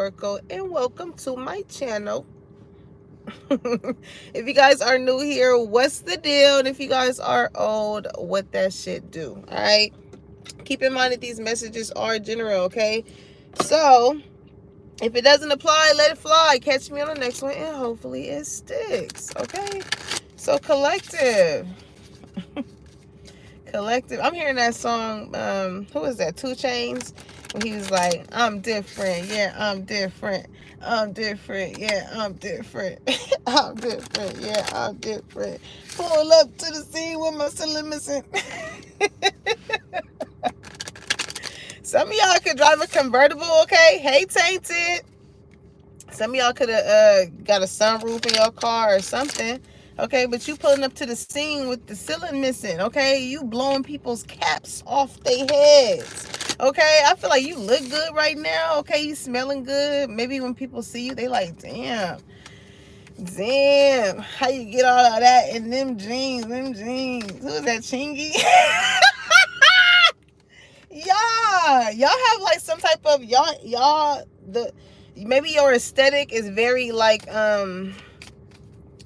Oracle, and welcome to my channel. If you guys are new here, what's the deal? And if you guys are old, what that shit do? All right. Keep in mind that these messages are general, okay? So if it doesn't apply, let it fly. Catch me on the next one, and hopefully it sticks. Okay. So collective. Collective. I'm hearing that song. Who is that? 2 Chainz. When he was like, "I'm different. Yeah, I'm different. I'm different. Yeah, I'm different. I'm different. Yeah, I'm different. Pull up to the scene with my cylinder missing." Some of y'all could drive a convertible, okay? Hey, Tainted. Some of y'all could have got a sunroof in your car or something, okay? But you pulling up to the scene with the ceiling missing, okay? You blowing people's caps off their heads, okay? I feel like you look good right now, okay? You smelling good. Maybe when people see you, they like, damn, how you get all of that in them jeans, Who is that, Chingy? Y'all have like some type of maybe your aesthetic is very like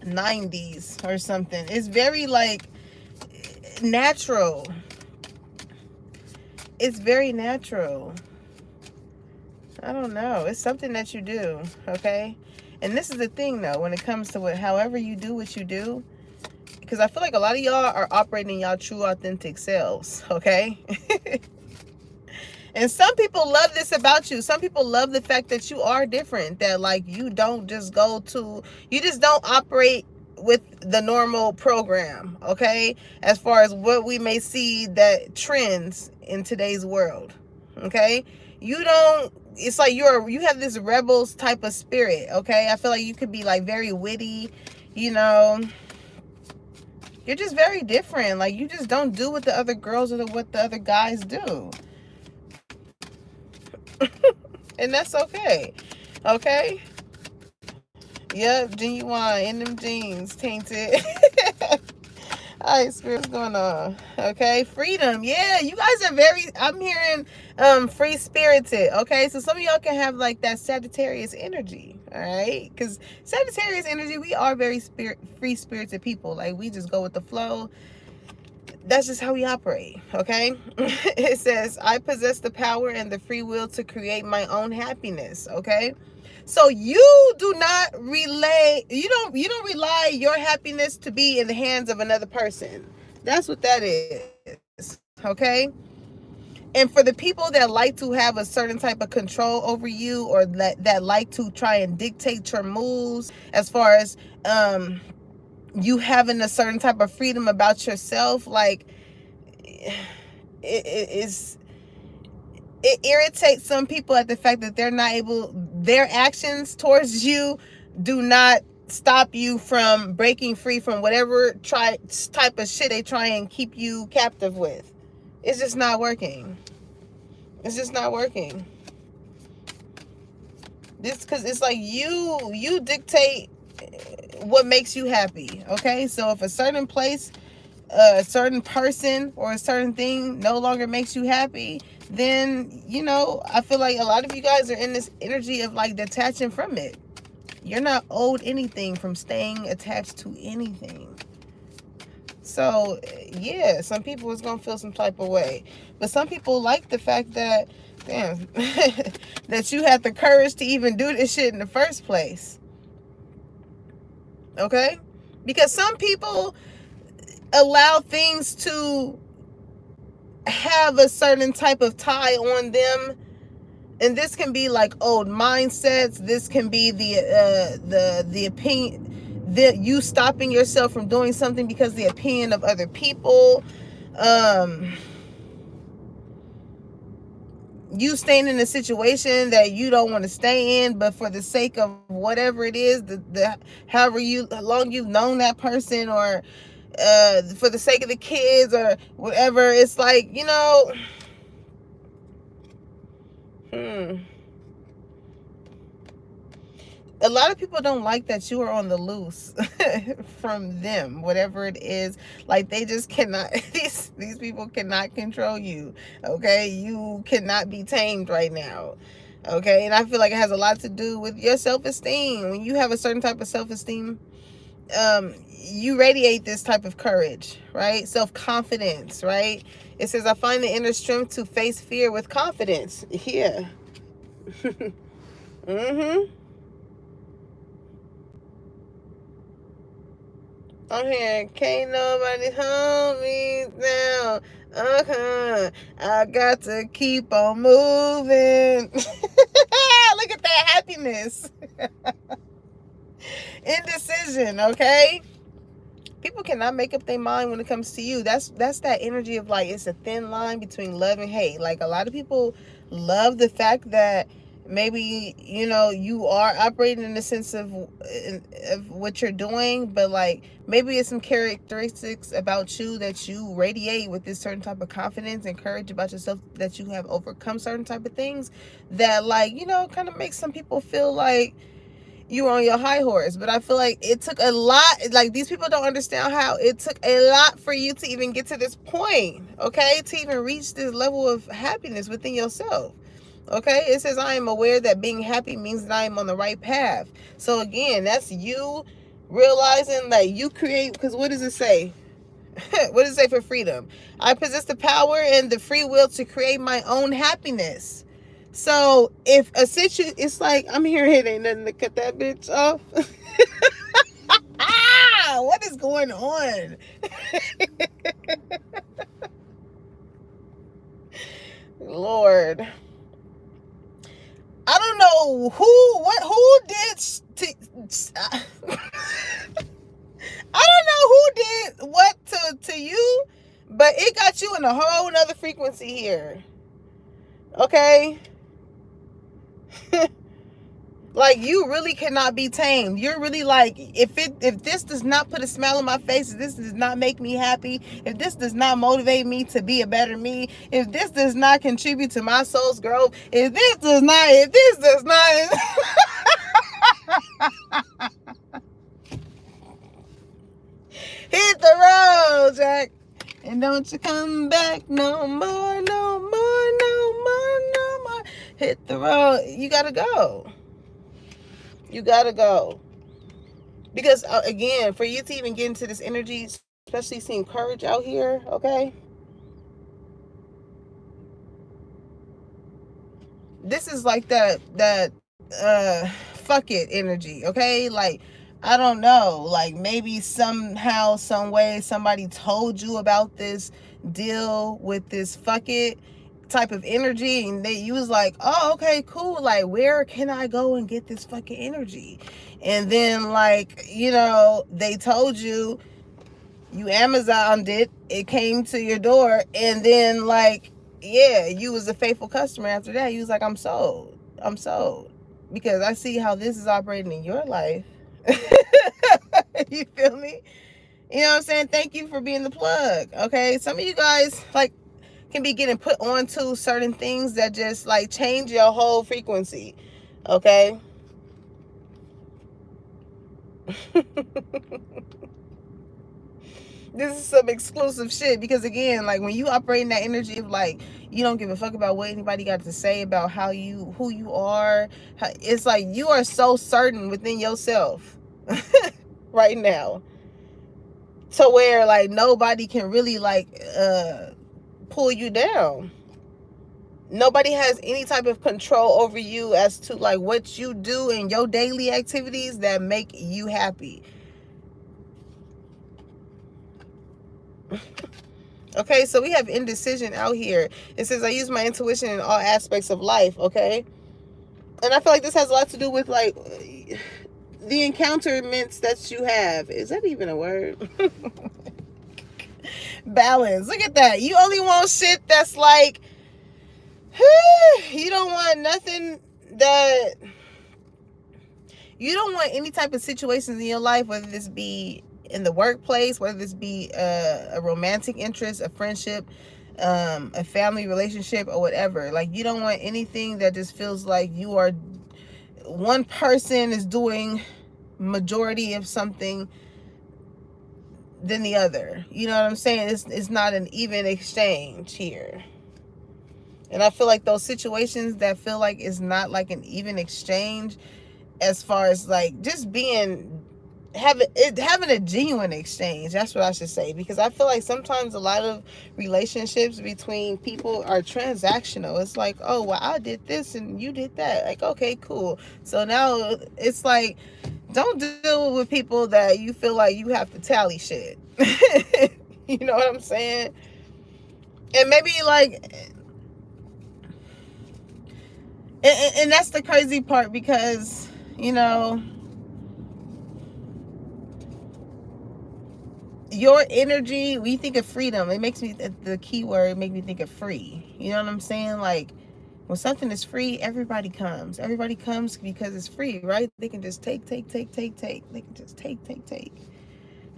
90s or something. It's very like natural. It's very natural. I don't know. It's something that you do, okay? And this is the thing though, when it comes to however you do what you do, because I feel like a lot of y'all are operating y'all true authentic selves, okay? And some people love this about you. Some people love the fact that you are different, that like you just don't operate with the normal program, okay? As far as what we may see that trends in today's world, okay? It's like you have this rebels type of spirit, okay? I feel like you could be like very witty, you know. You're just very different. Like you just don't do what the other girls or what the other guys do. And that's okay. Okay? Yep, genuine in them jeans, Tainted. Alright, spirit, what's going on? Okay, freedom. Yeah, you guys are I'm hearing free spirited. Okay, so some of y'all can have like that Sagittarius energy. Alright? Because Sagittarius energy, we are very free spirited people. Like we just go with the flow. That's just how we operate, okay? It says, I possess the power and the free will to create my own happiness, okay? So you don't rely your happiness to be in the hands of another person. That's what that is, okay? And for the people that like to have a certain type of control over you, or that like to try and dictate your moves, as far as you having a certain type of freedom about yourself, like it irritates some people at the fact that their actions towards you do not stop you from breaking free from whatever type of shit they try and keep you captive with. It's just not working. It's just not working. Because it's like you dictate what makes you happy, okay? So if a certain place, a certain person, or a certain thing no longer makes you happy, then I feel like a lot of you guys are in this energy of like detaching from it. You're not owed anything from staying attached to anything. So yeah, some people is gonna feel some type of way, but some people like the fact that, damn, that you had the courage to even do this shit in the first place. Okay? Because some people allow things to have a certain type of tie on them, and this can be like old mindsets. This can be the opinion that you stopping yourself from doing something because the opinion of other people, you staying in a situation that you don't want to stay in, but for the sake of whatever it is, however long you've known that person, or for the sake of the kids or whatever, it's like, a lot of people don't like that you are on the loose from them, whatever it is. Like they just cannot, these people cannot control you, okay? You cannot be tamed right now. Okay, and I feel like it has a lot to do with your self-esteem. When you have a certain type of self-esteem, you radiate this type of courage, right? Self-confidence, right? It says, I find the inner strength to face fear with confidence. Yeah. Mm-hmm. I'm here. Can't nobody hold me down. I got to keep on moving. Look at that happiness. Indecision, okay? People cannot make up their mind when it comes to you. That's that energy of like, it's a thin line between love and hate. Like, a lot of people love the fact that maybe, you know, you are operating in the sense of what you're doing, but like, maybe it's some characteristics about you that you radiate with this certain type of confidence and courage about yourself, that you have overcome certain type of things that, like, you know, kind of makes some people feel like you were on your high horse. But I feel like it took a lot. Like, these people don't understand how it took a lot for you to even get to this point, okay, to even reach this level of happiness within yourself. Okay, it says, I am aware that being happy means that I am on the right path. So again, that's you realizing that you create, because what does it say? What does it say for freedom? I possess the power and the free will to create my own happiness. So if a situation, it's like, I'm here, it ain't nothing to cut that bitch off. What is going on? Lord, I don't know who did I don't know who did what to you, but it got you in a whole nother frequency here. Okay. Like, you really cannot be tamed. You're really like, if this does not put a smile on my face, if this does not make me happy, if this does not motivate me to be a better me, if this does not contribute to my soul's growth, if this does not hit the road, Jack, and don't you come back no more, no more, no more, no more. Hit the road. You gotta go. You gotta go. Because again, for you to even get into this energy, especially seeing courage out here, okay, this is like that fuck it energy, okay? Like, I don't know, like, maybe somehow, some way, somebody told you about this deal with this fuck it type of energy, and you was like, oh, okay, cool, like, where can I go and get this fucking energy? And then, like, you know, they told you, you Amazoned it came to your door, and then, like, yeah, you was a faithful customer after that. You was like, I'm sold, because I see how this is operating in your life. You feel me? You know what I'm saying? Thank you for being the plug. Okay, some of you guys, like, can be getting put onto certain things that just, like, change your whole frequency. Okay. This is some exclusive shit, because again, like, when you operate in that energy of like, you don't give a fuck about what anybody got to say about who you are, it's like you are so certain within yourself right now, to where like nobody can really like pull you down. Nobody has any type of control over you as to like what you do in your daily activities that make you happy. Okay, so we have indecision out here. It says, I use my intuition in all aspects of life, okay? And I feel like this has a lot to do with, like, the encounterments that you have. Is that even a word? Balance. Look at that. You only want shit that's like, you don't want nothing that, you don't want any type of situations in your life, whether this be in the workplace, whether this be a romantic interest, a friendship, a family relationship, or whatever. Like, you don't want anything that just feels like you are, one person is doing majority of something than the other. You know what I'm saying? It's not an even exchange here. And I feel like those situations that feel like it's not like an even exchange, as far as like just being having a genuine exchange, that's what I should say, because I feel like sometimes a lot of relationships between people are transactional. It's like, oh well, I did this and you did that, like, okay, cool. So now it's like, don't deal with people that you feel like you have to tally shit. You know what I'm saying? And maybe like, and that's the crazy part, because you know, your energy, we think of freedom, it makes me, the key word make me think of free. You know what I'm saying? Like, when something is free, everybody comes because it's free, right? They can just take, they can just take.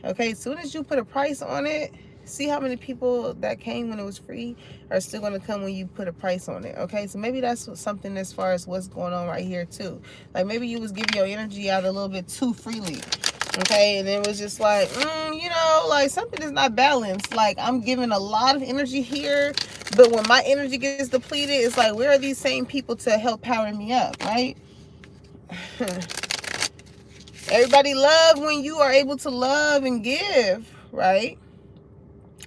Okay, as soon as you put a price on it, see how many people that came when it was free are still going to come when you put a price on it. Okay, so maybe that's something as far as what's going on right here too. Like, maybe you was giving your energy out a little bit too freely. Okay, and it was just like, you know, like something is not balanced. Like, I'm giving a lot of energy here, but when my energy gets depleted, it's like, where are these same people to help power me up, right? Everybody love when you are able to love and give, right?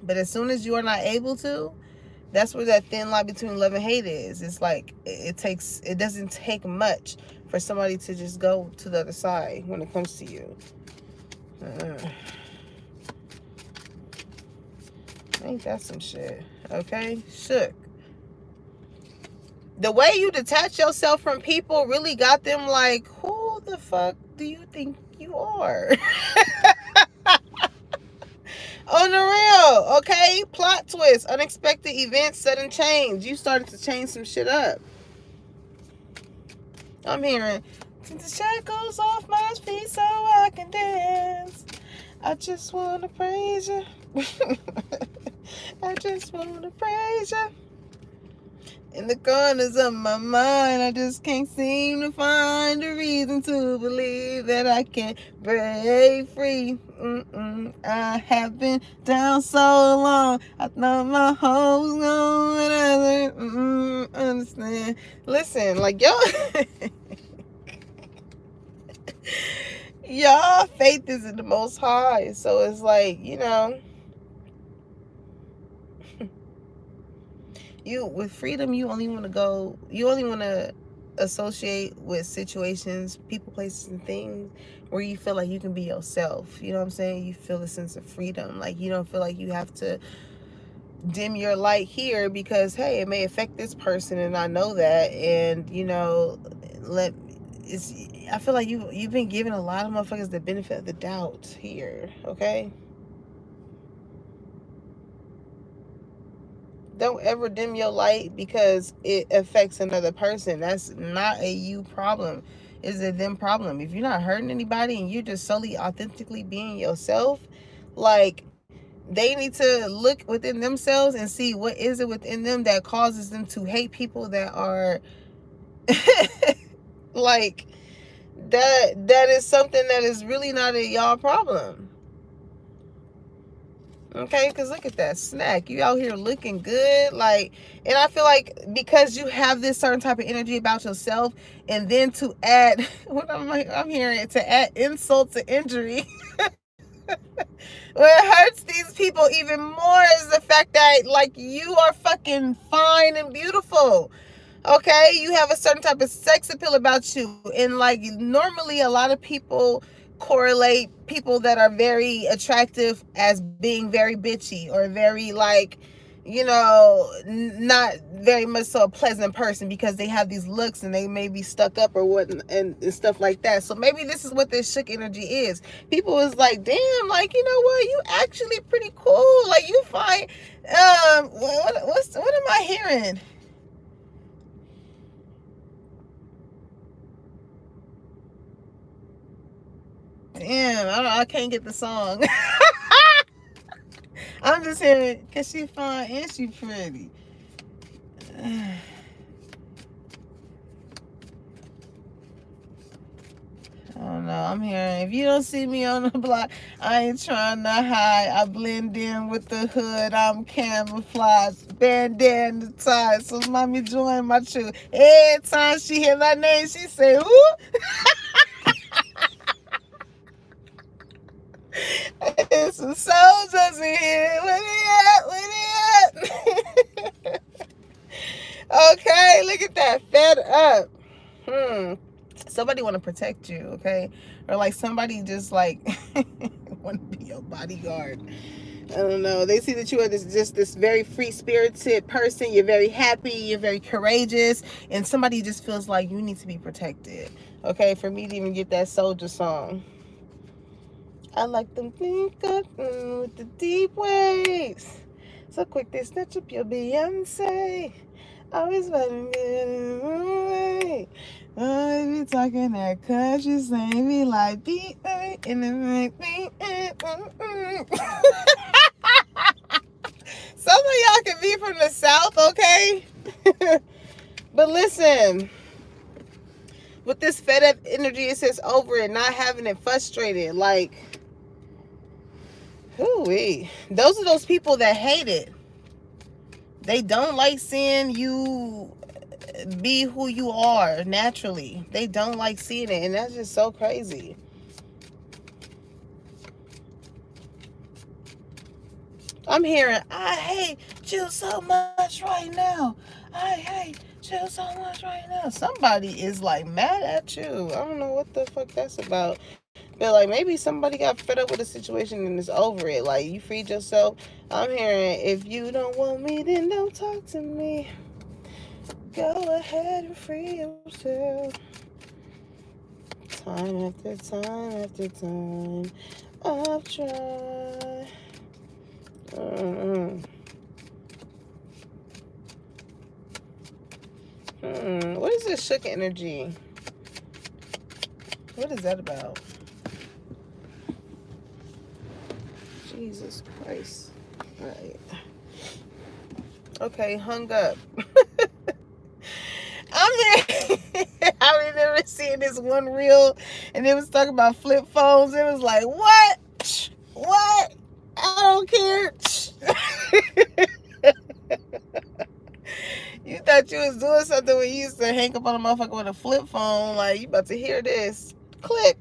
But as soon as you are not able to, that's where that thin line between love and hate is. It's like, it doesn't take much for somebody to just go to the other side when it comes to you. Ain't that some shit? Okay, shook. The way you detach yourself from people really got them like, who the fuck do you think you are? On the real, okay? Plot twist, unexpected events, sudden change. You started to change some shit up. I'm hearing, take the shackles off my feet so I can dance. I just want to praise you. I just want to praise you. In the corners of my mind, I just can't seem to find a reason to believe that I can break free. I have been down so long, I thought my hope was gone, and I didn't understand. Listen, like, yo, y'all faith is in the Most High, so it's like, you know, you, with freedom, you only want to associate with situations, people, places, and things where you feel like you can be yourself. You know what I'm saying? You feel a sense of freedom. Like, you don't feel like you have to dim your light here because, hey, it may affect this person and I know that, and you know, I feel like you've been giving a lot of motherfuckers the benefit of the doubt here, okay? Don't ever dim your light because it affects another person. That's not a you problem. It's a them problem. If you're not hurting anybody and you're just solely authentically being yourself, like, they need to look within themselves and see what is it within them that causes them to hate people that are like, that is something that is really not a y'all problem. Okay, because look at that snack. You out here looking good. Like, and I feel like because you have this certain type of energy about yourself, and then to add, what I'm hearing, to add insult to injury, what hurts these people even more is the fact that, like, you are fucking fine and beautiful. Okay, you have a certain type of sex appeal about you, and like, normally a lot of people correlate people that are very attractive as being very bitchy or very, like, you know, not very much so a pleasant person because they have these looks and they may be stuck up or what, and stuff like that. So maybe this is what this shook energy is. People is like, damn, like, you know what, you actually pretty cool, like, you fine. What am I hearing? Damn, I can't get the song. I'm just hearing, cause she fine and she pretty. I don't know. I'm hearing, if you don't see me on the block, I ain't trying to hide. I blend in with the hood. I'm camouflaged, bandana tied. So mommy join my crew. Every time she hear my name, she say, "Ooh." It's some soldiers in here. Where they at? Where they at? Okay, look at that. Fed up. Somebody want to protect you, okay? Or like somebody just like want to be your bodyguard. I don't know. They see that you are this very free-spirited person. You're very happy. You're very courageous. And somebody just feels like you need to be protected. Okay? For me to even get that soldier song. I like them think up with the deep waves. So quick they snatch up your Beyonce. Always letting me away. Oh, be talking that country slang, be like B.A. and then make me. Some of y'all can be from the South, okay? But listen, with this fed up energy, it says over it, not having it frustrated. Like, hoo-wee. Those are those people that hate it. They don't like seeing you be who you are naturally. They don't like seeing it, and that's just so crazy. I'm hearing, I hate you so much right now. I hate you so much right now. Somebody is like mad at you. I don't know what the fuck that's about. But like maybe somebody got fed up with the situation and is over it. Like you freed yourself. I'm hearing, if you don't want me, then don't talk to me. Go ahead and free yourself. Time after time after time, I've tried. What is this shook energy? What is that about? Jesus Christ. All right. Okay, hung up. I remember seeing this one reel, and it was talking about flip phones. It was like, what? What? I don't care. You thought you was doing something when you used to hang up on a motherfucker with a flip phone. Like, you about to hear this. Click.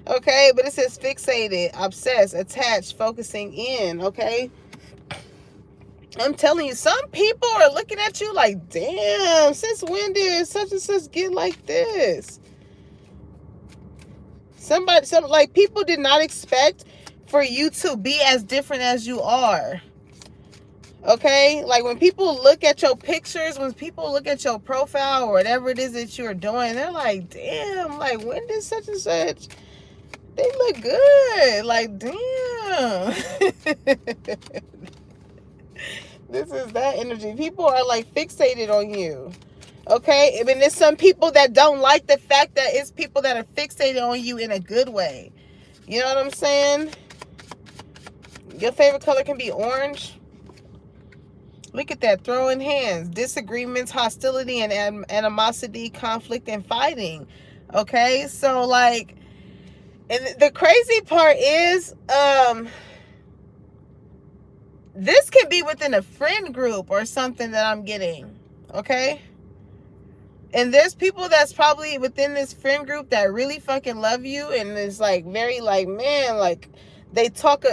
Okay, but it says fixated, obsessed, attached, focusing in, okay? I'm telling you, some people are looking at you like, damn, since when did such and such get like this? Like, people did not expect for you to be as different as you are. Okay? Like, when people look at your pictures, when people look at your profile or whatever it is that you're doing, they're like, damn, like, when did such and such? They look good. Like, damn. This is that energy. People are like fixated on you. Okay? I mean, there's some people that don't like the fact that it's people that are fixated on you in a good way. You know what I'm saying? Your favorite color can be orange. Look at that. Throwing hands. Disagreements, hostility, and animosity, conflict, and fighting. Okay? So, like, and the crazy part is, this can be within a friend group or something that I'm getting, okay? And there's people that's probably within this friend group that really fucking love you and is like very like, man, like they talk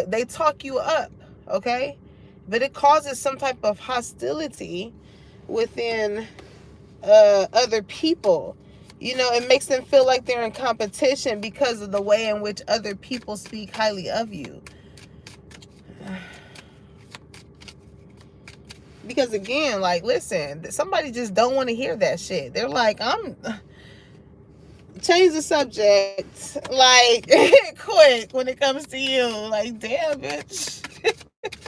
you up, okay? But it causes some type of hostility within other people. You know, it makes them feel like they're in competition because of the way in which other people speak highly of you. Because again, like, listen, somebody just don't want to hear that shit. They're like, change the subject, like, quick when it comes to you. Like, damn, bitch.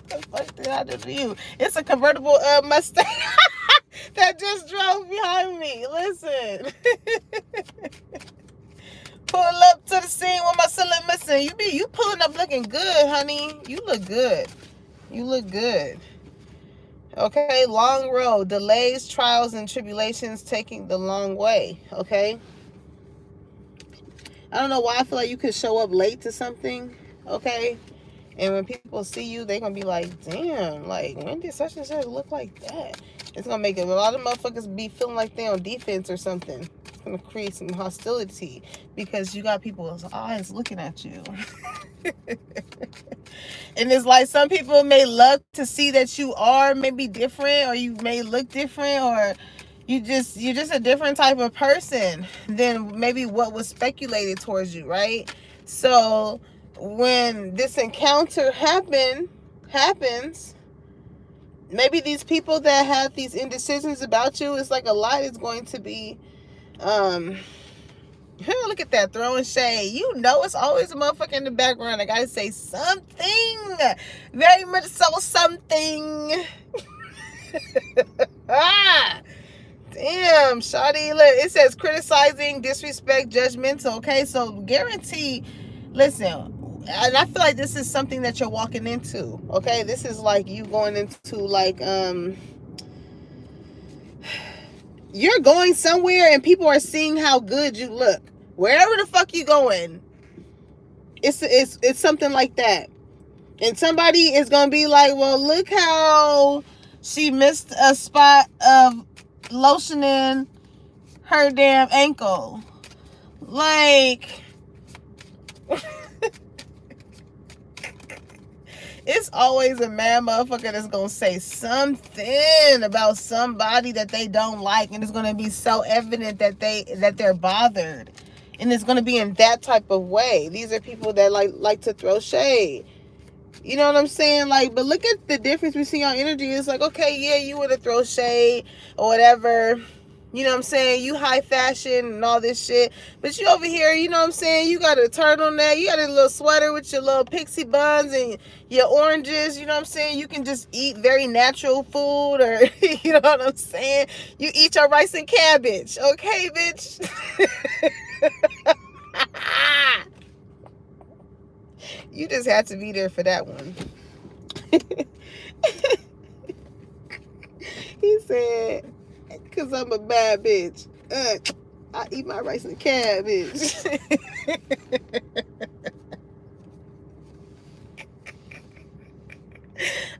The fuck did I do to you? It's a convertible Mustang that just drove behind me. Listen. Pull up to the scene with my cylinder missing. You pulling up looking good, honey. You look good. You look good. Okay, long road, delays, trials, and tribulations taking the long way, okay? I don't know why I feel like you could show up late to something, okay? And when people see you, they're going to be like, damn, like, when did such and such look like that? It's going to make a lot of motherfuckers be feeling like they're on defense or something. It's going to create some hostility because you got people's eyes looking at you. And it's like some people may love to see that you are maybe different, or you may look different, or you're just a different type of person than maybe what was speculated towards you, right? So when this encounter happens, maybe these people that have these indecisions about you, it's like a lot is going to be look at that, throwing shade. You know it's always a motherfucker in the background. I gotta say something. Very much so something. Ah! Damn, shawty. Look, it says criticizing, disrespect, judgmental. Okay, so guarantee, listen, and I feel like this is something that you're walking into. Okay, this is like you going into like you're going somewhere and people are seeing how good you look. Wherever the fuck you going, it's something like that. And somebody is gonna be like, well, look how she missed a spot of lotioning her damn ankle. Like, it's always a mad motherfucker that's gonna say something about somebody that they don't like, and it's gonna be so evident that they're bothered, and it's gonna be in that type of way. These are people that like to throw shade. You know what I'm saying? Like, but look at the difference between our energy. It's like, okay, yeah, you want to throw shade or whatever. You know what I'm saying? You high fashion and all this shit. But you over here, you know what I'm saying? You got a turtleneck. You got a little sweater with your little pixie buns and your oranges. You know what I'm saying? You can just eat very natural food, or, you know what I'm saying? You eat your rice and cabbage. Okay, bitch? You just had to be there for that one. He said, because I'm a bad bitch. I eat my rice and cabbage.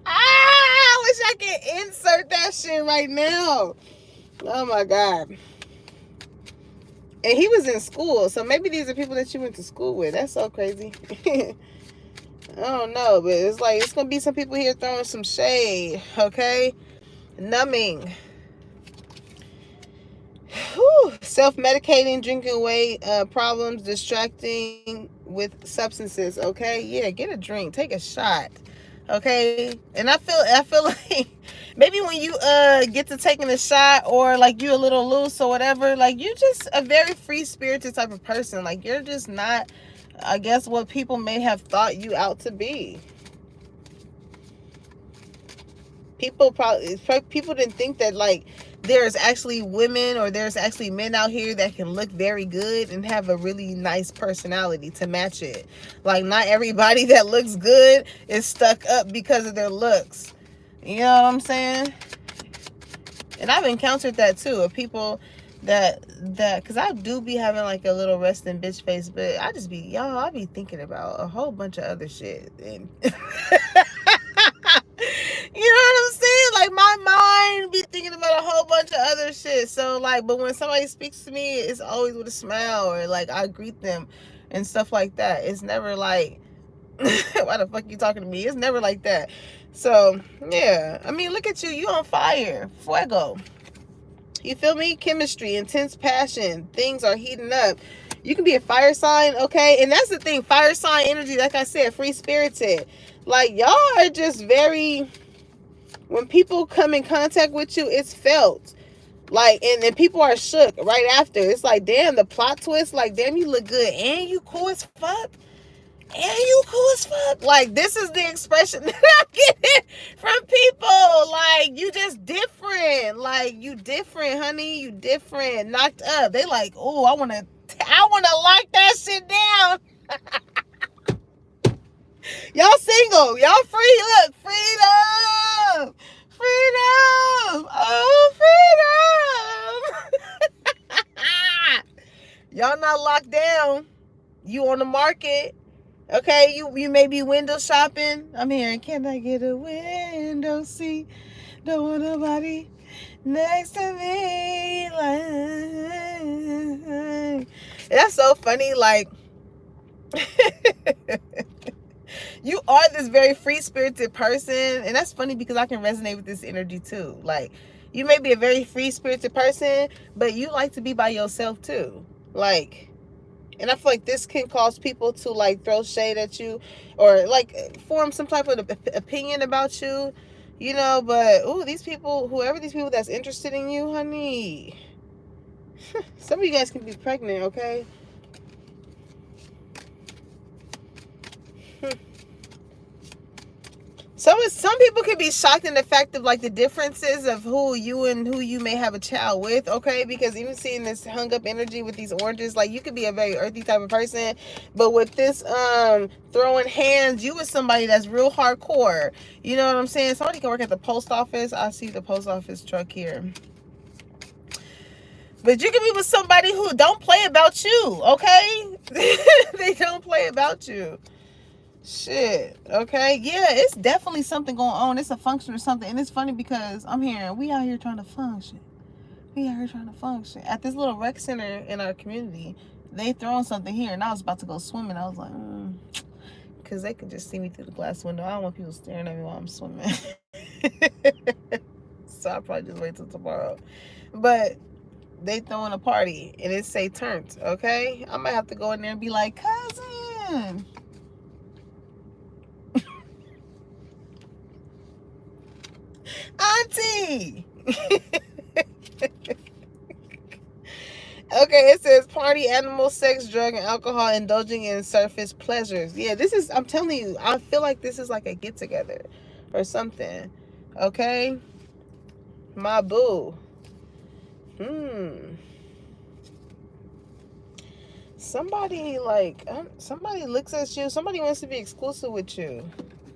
I wish I could insert that shit right now. Oh my God. And he was in school, so maybe these are people that you went to school with. That's so crazy. I don't know, but it's like, it's going to be some people here throwing some shade, okay? Numbing. Self-medicating, drinking away problems, distracting with substances, okay? Yeah, get a drink, take a shot, okay? And I feel like maybe when you get to taking a shot, or like you a little loose or whatever, like you're just a very free-spirited type of person. Like, you're just not, I guess, what people may have thought you out to be. People didn't think that, like, there's actually women or there's actually men out here that can look very good and have a really nice personality to match it. Like, not everybody that looks good is stuck up because of their looks. You know what I'm saying? And I've encountered that too, of people that because I do be having like a little resting bitch face, but I be thinking about a whole bunch of other shit. And you know what I'm saying? Like, my mind be thinking about a whole bunch of other shit. So, like, but when somebody speaks to me, it's always with a smile, or like I greet them and stuff like that. It's never like, why the fuck you talking to me? It's never like that. So, yeah. I mean, look at you. You on fire. Fuego. You feel me? Chemistry, intense passion. Things are heating up. You can be a fire sign, okay? And that's the thing. Fire sign energy, like I said, free-spirited. Like, y'all are just very... When people come in contact with you, it's felt. Like, and people are shook right after. It's like, damn, the plot twist. Like, damn, you look good. And you cool as fuck. And you cool as fuck. Like, this is the expression that I'm getting from people. Like, you just different. Like, you different, honey. You different. Knocked up. They like, oh, I want to lock that shit down. Y'all single. Y'all free. Look, freedom. Freedom. Oh, freedom. Y'all not locked down. You on the market. Okay, you may be window shopping. I'm hearing, can I get a window seat? Don't want nobody next to me. Like, that's so funny. Like, you are this very free spirited person, and that's funny because I can resonate with this energy too. Like, you may be a very free spirited person, but you like to be by yourself too. Like, and I feel like this can cause people to like throw shade at you or like form some type of opinion about you, you know. But ooh, these people, whoever these people that's interested in you, honey, some of you guys can be pregnant, okay? Some people can be shocked in the fact of like the differences of who you may have a child with, okay? Because even seeing this hung up energy with these oranges, like you could be a very earthy type of person, but with this throwing hands, you with somebody that's real hardcore. You know what I'm saying? Somebody can work at the post office. I see the post office truck here. But you can be with somebody who don't play about you, okay? They don't play about you. Shit. Okay. Yeah, it's definitely something going on. It's a function or something. And it's funny because I'm hearing we out here trying to function. We out here trying to function. At this little rec center in our community, they throwing something here. And I was about to go swimming. I was like, because they could just see me through the glass window. I don't want people staring at me while I'm swimming. So I'll probably just wait till tomorrow. But they throwing a party and it say turned. Okay. I might have to go in there and be like, cousin. Auntie. Okay, it says party, animal, sex, drug, and alcohol, indulging in surface pleasures. Yeah, this is, I'm telling you, I feel like this is like a get together or something. Okay, my boo. Somebody somebody looks at you. Somebody wants to be exclusive with you.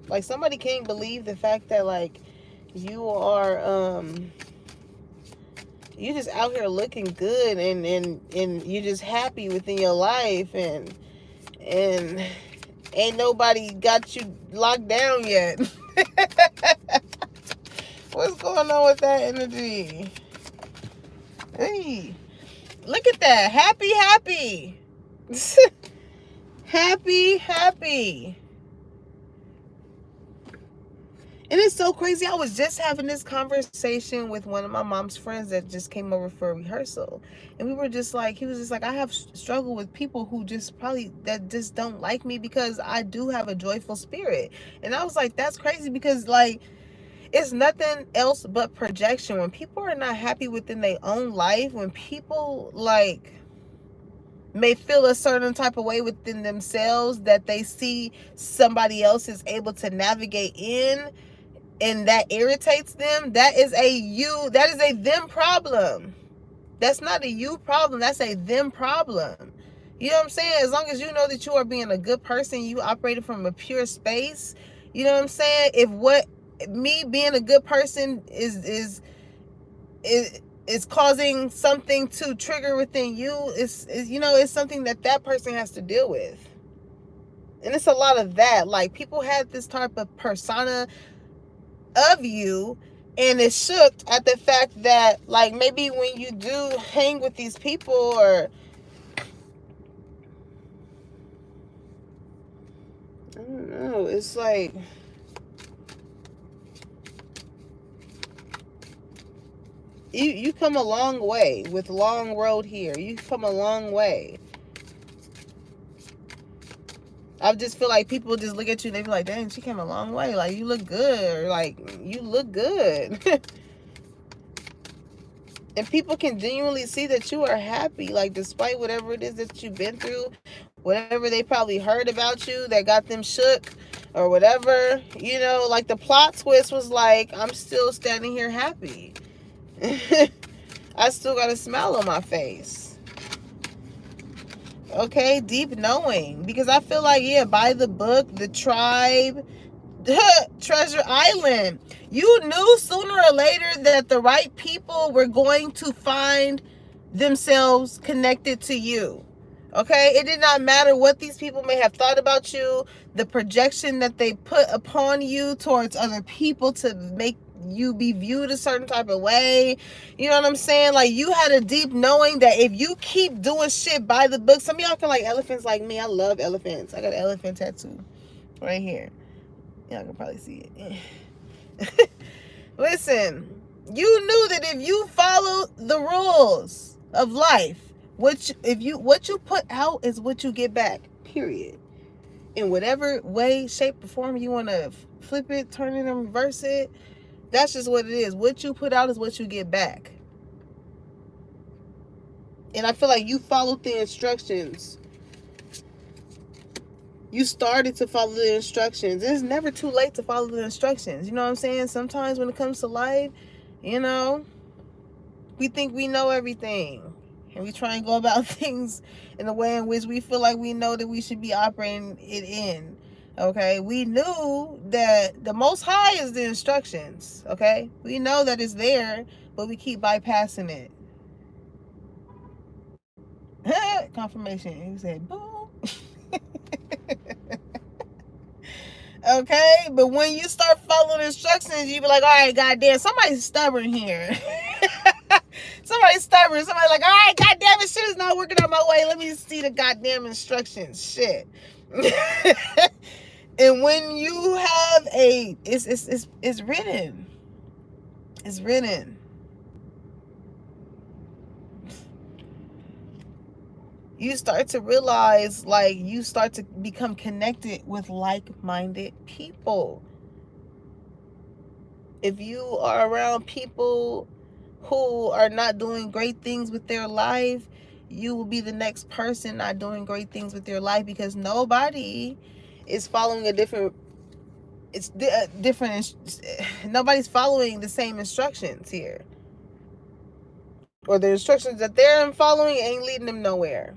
Like somebody can't believe the fact that like you are you just out here looking good and you're just happy within your life and ain't nobody got you locked down yet. What's going on with that energy? Hey, look at that. Happy. Happy. And it's so crazy. I was just having this conversation with one of my mom's friends that just came over for a rehearsal. And we were just like, he was just like, I have struggled with people who just probably, that just don't like me because I do have a joyful spirit. And I was like, that's crazy because like, it's nothing else but projection. When people are not happy within their own life, when people like may feel a certain type of way within themselves that they see somebody else is able to navigate in, and that irritates them, that is a them problem. That's not a you problem, that's a them problem. You know what I'm saying? As long as you know that you are being a good person, you operated from a pure space, you know what I'm saying? If what me being a good person is causing something to trigger within you, is you know, it's something that person has to deal with. And it's a lot of that. Like people have this type of persona of you, and it's shook at the fact that like maybe when you do hang with these people or I don't know, it's like you come a long way with long road here. You come a long way. I just feel like people just look at you and they be like, dang, she came a long way. Like, you look good. Or, like, you look good. And people can genuinely see that you are happy. Like, despite whatever it is that you've been through, whatever they probably heard about you that got them shook or whatever. You know, like the plot twist was like, I'm still standing here happy. I still got a smile on my face. Okay, deep knowing. Because I feel like, yeah, by the book, the tribe, Treasure Island, you knew sooner or later that the right people were going to find themselves connected to you. Okay, it did not matter what these people may have thought about you, the projection that they put upon you towards other people to make you be viewed a certain type of way. You know what I'm saying? Like, you had a deep knowing that if you keep doing shit by the book, some of y'all can like elephants like me. I love elephants. I got an elephant tattoo right here. Y'all can probably see it. Listen, you knew that if you follow the rules of life, what you put out is what you get back. Period. In whatever way, shape, or form you want to flip it, turn it, and reverse it, that's just what it is. What you put out is what you get back. And I feel like you followed the instructions. You started to follow the instructions. It's never too late to follow the instructions. You know what I'm saying? Sometimes when it comes to life, you know, we think we know everything. And we try and go about things in a way in which we feel like we know that we should be operating it in. Okay? We knew that the Most High is the instructions. Okay? We know that it's there, but we keep bypassing it. Confirmation. He said, boom. Okay? But when you start following instructions, you be like, all right, goddamn, somebody's stubborn here. Somebody's stubborn. Somebody's like, all right, goddamn, it shit is not working out my way. Let me see the goddamn instructions. Shit. And when you have it's written. It's written. You start to realize, like, you start to become connected with like-minded people. If you are around people who are not doing great things with their life, you will be the next person not doing great things with their life, because nobody is following a different, nobody's following the same instructions here. Or the instructions that they're following ain't leading them nowhere.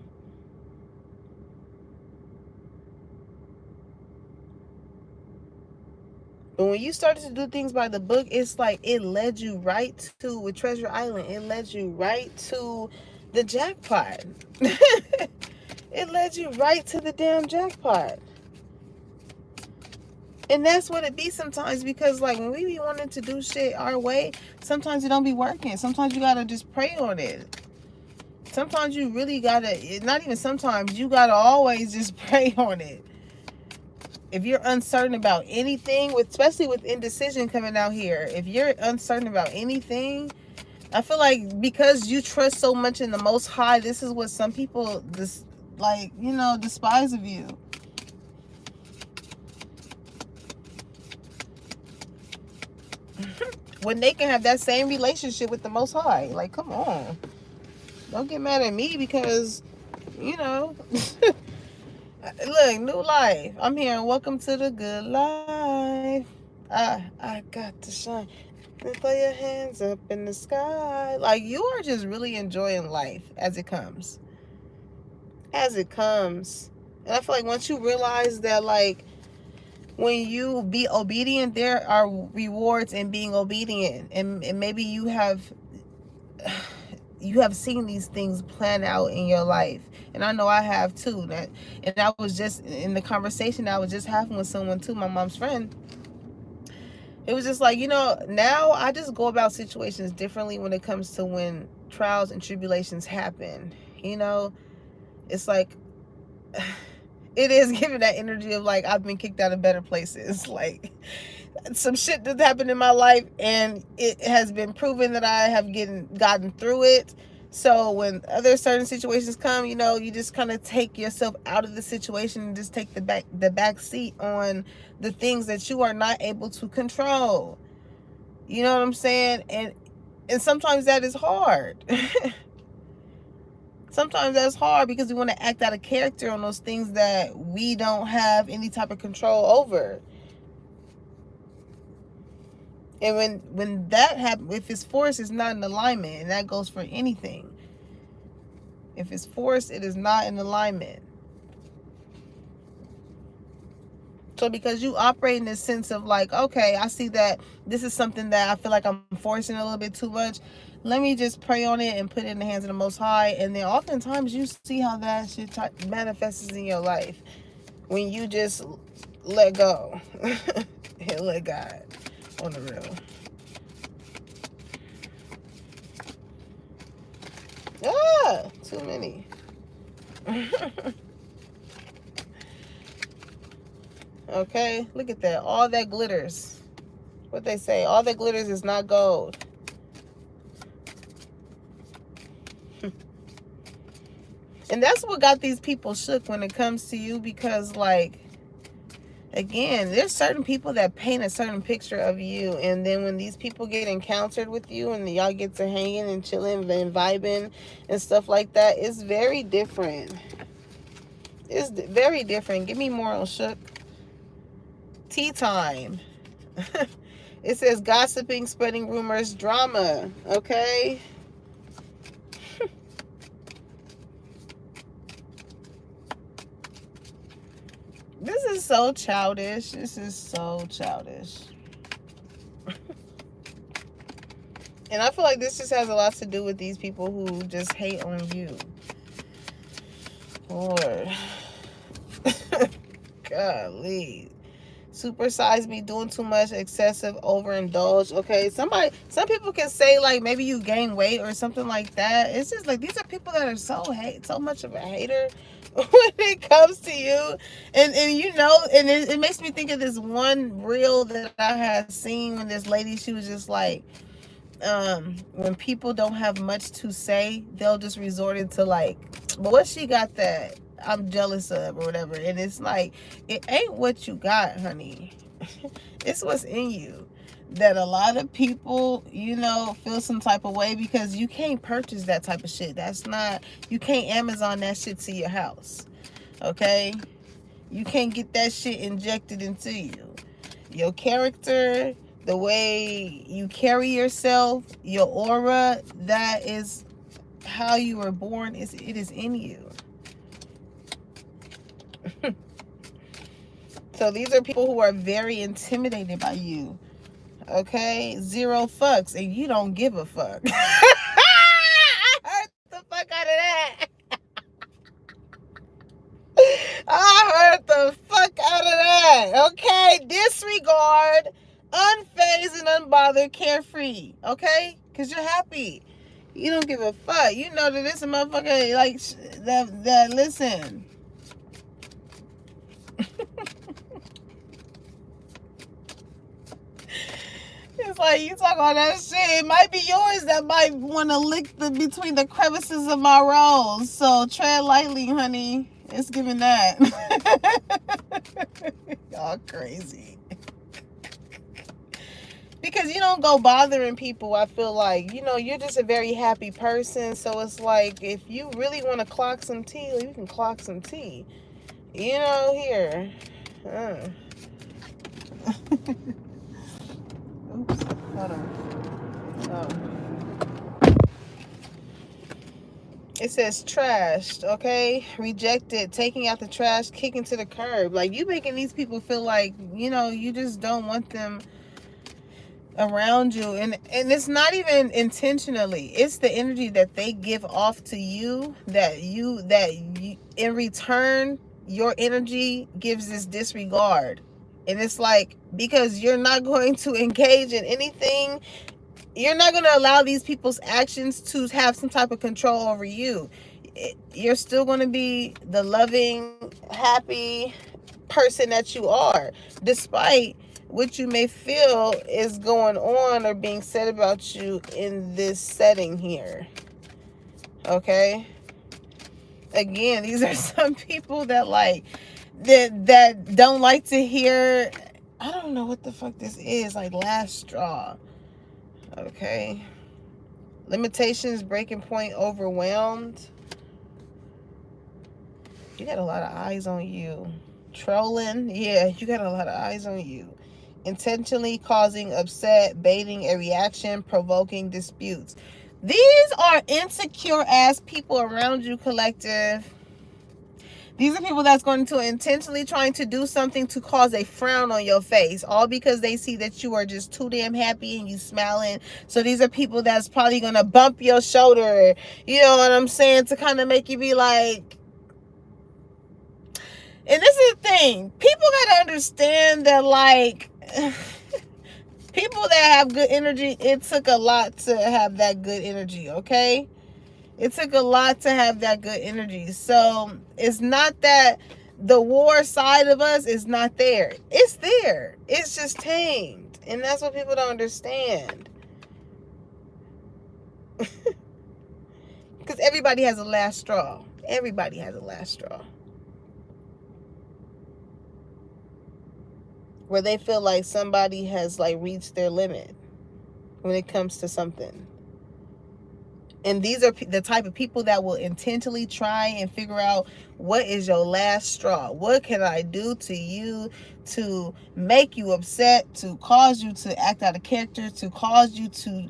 But when you started to do things by the book, it's like it led you right to, with Treasure Island, it led you right to the jackpot. It led you right to the damn jackpot. And that's what it be sometimes, because like when we be wanting to do shit our way, sometimes it don't be working. Sometimes you gotta just pray on it. Sometimes you really gotta, not even sometimes, you gotta always just pray on it. If you're uncertain about anything, especially with indecision coming out here, if you're uncertain about anything, I feel like because you trust so much in the Most High, this is what some people despise of you. When they can have that same relationship with the Most High. Like, come on. Don't get mad at me because, look, new life. I'm here and welcome to the good life. I got to shine. And throw your hands up in the sky. Like, you are just really enjoying life as it comes. As it comes. And I feel like once you realize that, like, when you be obedient, there are rewards in being obedient. And maybe you have seen these things plan out in your life. And I know I have too. And I was just in the conversation I was just having with someone too, my mom's friend. It was just like, now I just go about situations differently when it comes to when trials and tribulations happen. It's like, it is giving that energy of like, I've been kicked out of better places. Like, some shit that's happened in my life and it has been proven that I have gotten through it. So when other certain situations come, you just kind of take yourself out of the situation and just take the back seat on the things that you are not able to control. You know what I'm saying? And sometimes that is hard. Sometimes that's hard because we want to act out of character on those things that we don't have any type of control over. And when that happens, if it's forced, it's not in alignment. And that goes for anything. If it's forced, it is not in alignment. So because you operate in this sense of like, okay, I see that this is something that I feel like I'm forcing a little bit too much. let me just pray on it and put it in the hands of the Most High. And then oftentimes you see how that shit manifests in your life when you just let go and let God on the real. Ah, too many. Okay, look at that. All that glitters. What they say, all that glitters is not gold. And that's what got these people shook when it comes to you, because, like, again, there's certain people that paint a certain picture of you, and then when these people get encountered with you and y'all get to hanging and chilling and vibing and stuff like that, it's very different. It's very different. Give me more on shook. Tea time. It says gossiping, spreading rumors, drama. Okay. This is so childish. This is so childish. And I feel like this just has a lot to do with these people who just hate on you. Lord. Golly. Supersize me, doing too much, excessive, overindulge. Okay, some people can say, like, maybe you gain weight or something like that. It's just like, these are people that are so much of a hater when it comes to you. And you know, and it makes me think of this one reel that I had seen when this lady, she was just like, when people don't have much to say, they'll just resort into, like, but what she got that I'm jealous of or whatever. And it's like, it ain't what you got, honey. It's what's in you. That a lot of people, you know, feel some type of way because you can't purchase that type of shit. That's not, you can't Amazon that shit to your house. Okay? You can't get that shit injected into you. Your character, the way you carry yourself, your aura, that is how you were born. It is in you. So these are people who are very intimidated by you. Okay? Zero fucks, and you don't give a fuck. I heard the fuck out of that. I heard the fuck out of that. Okay? Disregard, unfazed and unbothered, carefree. Okay? Because you're happy. You don't give a fuck. You know that this a motherfucker, like, that listen. It's like, you talk all that shit, it might be yours that might want to lick between the crevices of my rose. So tread lightly, honey. It's giving that. Y'all crazy. Because you don't go bothering people. I feel like, you know, you're just a very happy person. So it's like, if you really want to clock some tea, you can clock some tea. You know, here. Oops, hold on. Oh. It says trashed, okay? Rejected, taking out the trash, kicking to the curb. Like, you making these people feel like, you know, you just don't want them around you. And it's not even intentionally. It's the energy that they give off to you that you in return, your energy gives this disregard. And it's like, because you're not going to engage in anything, you're not going to allow these people's actions to have some type of control over you. You're still going to be the loving, happy person that you are, despite what you may feel is going on or being said about you in this setting here. Okay? Again, these are some people that, like, that don't like to hear, I don't know what the fuck this is, like, last straw. Okay? Limitations, breaking point, overwhelmed. You got a lot of eyes on you. Trolling, yeah, you got a lot of eyes on you. Intentionally causing upset, baiting a reaction, provoking disputes. These are insecure ass people around you, collective. These are people that's going to intentionally trying to do something to cause a frown on your face, all because they see that you are just too damn happy and you smiling. So these are people that's probably going to bump your shoulder, you know what I'm saying, to kind of make you be like, and this is the thing, people got to understand that, like, people that have good energy, it took a lot to have that good energy, okay? It took a lot to have that good energy. So it's not that the war side of us is not there. It's there. It's just tamed. And that's what people don't understand. Because everybody has a last straw. Everybody has a last straw. Where they feel like somebody has like reached their limit when it comes to something. And these are the type of people that will intentionally try and figure out, what is your last straw? What can I do to you to make you upset, to cause you to act out of character, to cause you to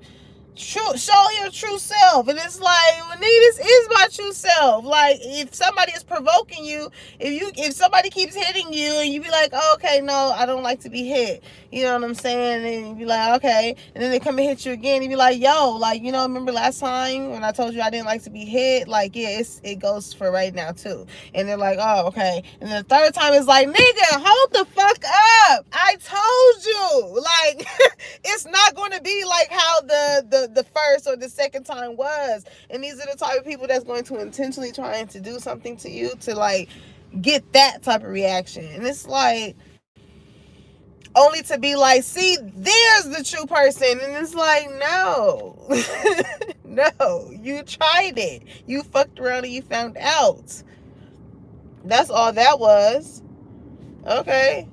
show your true self? And it's like, well, this is my true self. Like, if somebody is provoking you, if somebody keeps hitting you and you be like, oh, okay, no, I don't like to be hit, you know what I'm saying, and you be like, okay, and then they come and hit you again, you be like, yo, like, you know, remember last time when I told you I didn't like to be hit? Like, yeah, it goes for right now too. And they're like, oh, okay. And then the third time is like, nigga, hold the fuck up, I told you. Like, it's not going to be like how the first or the second time was. And these are the type of people that's going to intentionally trying to do something to you to like get that type of reaction. And it's like, only to be like, see, there's the true person. And it's like, no. No, you tried it, you fucked around and you found out. That's all that was. Okay.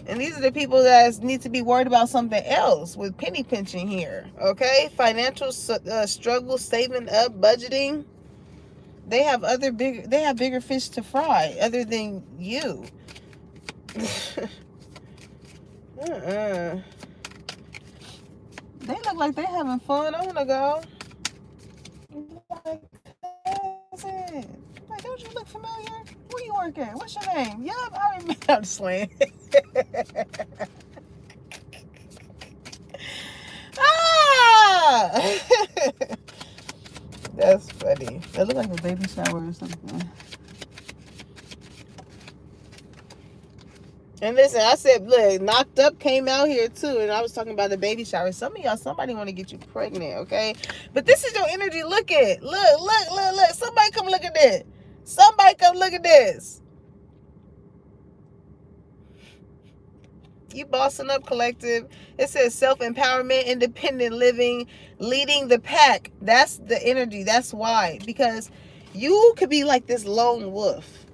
And these are the people that need to be worried about something else with penny pinching here. Okay? Financial struggle, saving up, budgeting. They have bigger fish to fry other than you. They look like they having fun. I want to go. Like, cousin, like, don't you look familiar? Where you work at? What's your name? Yup, I remember. I'm just playing. Ah! That's funny. That look like a baby shower or something. And listen, I said, look, Knocked Up came out here too, and I was talking about the baby shower. Some of y'all, somebody want to get you pregnant, okay? But this is your energy. Look at, look. Somebody come look at this. Somebody come look at this. You bossing up collective. It says self-empowerment, independent living, leading the pack. That's the energy. That's why. Because you could be like this lone wolf.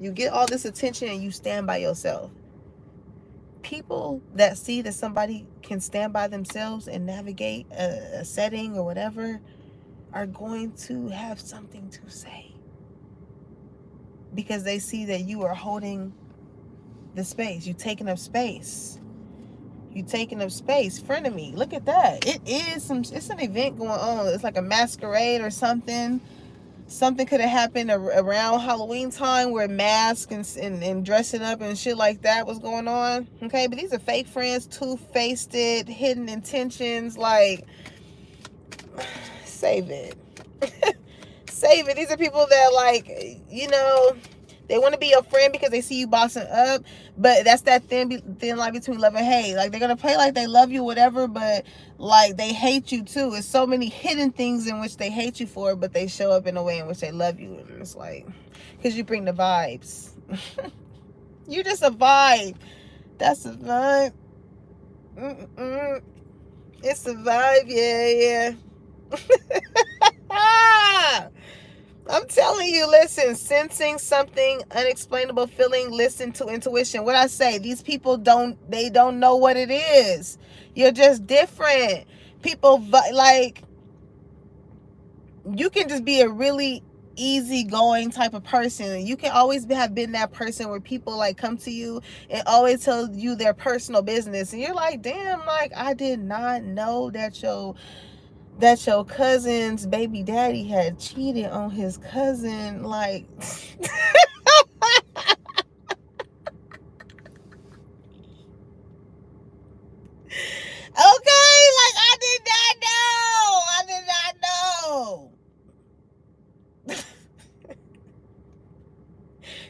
You get all this attention and you stand by yourself. People that see that somebody can stand by themselves and navigate a setting or whatever are going to have something to say. Because they see that you are holding the space. You're taking up space. You're taking up space. Friend of me, look at that. It's an event going on. It's like a masquerade or something. Something could have happened around Halloween time where masks and dressing up and shit like that was going on. Okay, but these are fake friends, two-faced, hidden intentions. Like, save it. Save it. These are people that, like, you know, they want to be your friend because they see you bossing up, but that's that thin line between love and hate. Like, they're gonna play like they love you, whatever, but like they hate you too. It's so many hidden things in which they hate you for, but they show up in a way in which they love you. And it's like, because you bring the vibes. You just a vibe. That's a vibe. It's a vibe. Yeah. I'm telling you, listen, sensing something, unexplainable feeling, listen to intuition. What I say, these people don't know what it is. You're just different. People, like, you can just be a really easygoing type of person. You can always have been that person where people like come to you and always tell you their personal business. And you're like, damn, like, I did not know that your cousin's baby daddy had cheated on his cousin. Like,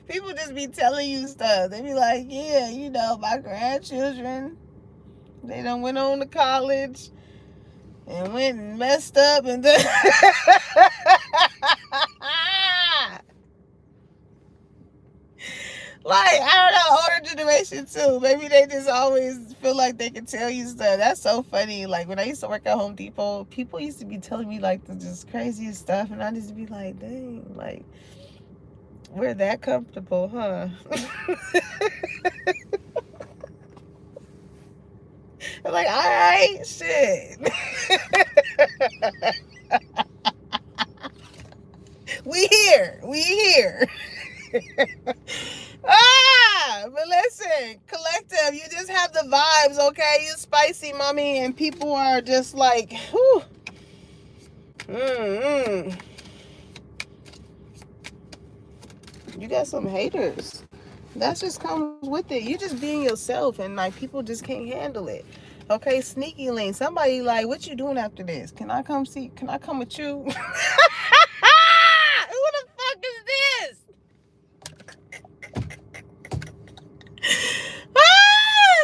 People just be telling you stuff. They be like, yeah, you know, my grandchildren, they done went on to college and went and messed up and like, I don't know, older generation too. Maybe they just always feel like they can tell you stuff. That's so funny. Like when I used to work at Home Depot, people used to be telling me like the just craziest stuff, and I used to be like, dang, like we're that comfortable, huh? I'm like, all right, shit. We here. But listen, collective, you just have the vibes, okay? You spicy, mommy, and people are just like, whew. You got some haters. That just comes with it. You just being yourself, and like people just can't handle it. Okay, sneaky link. Somebody like, what you doing after this? Can I come with you? Who the fuck is this?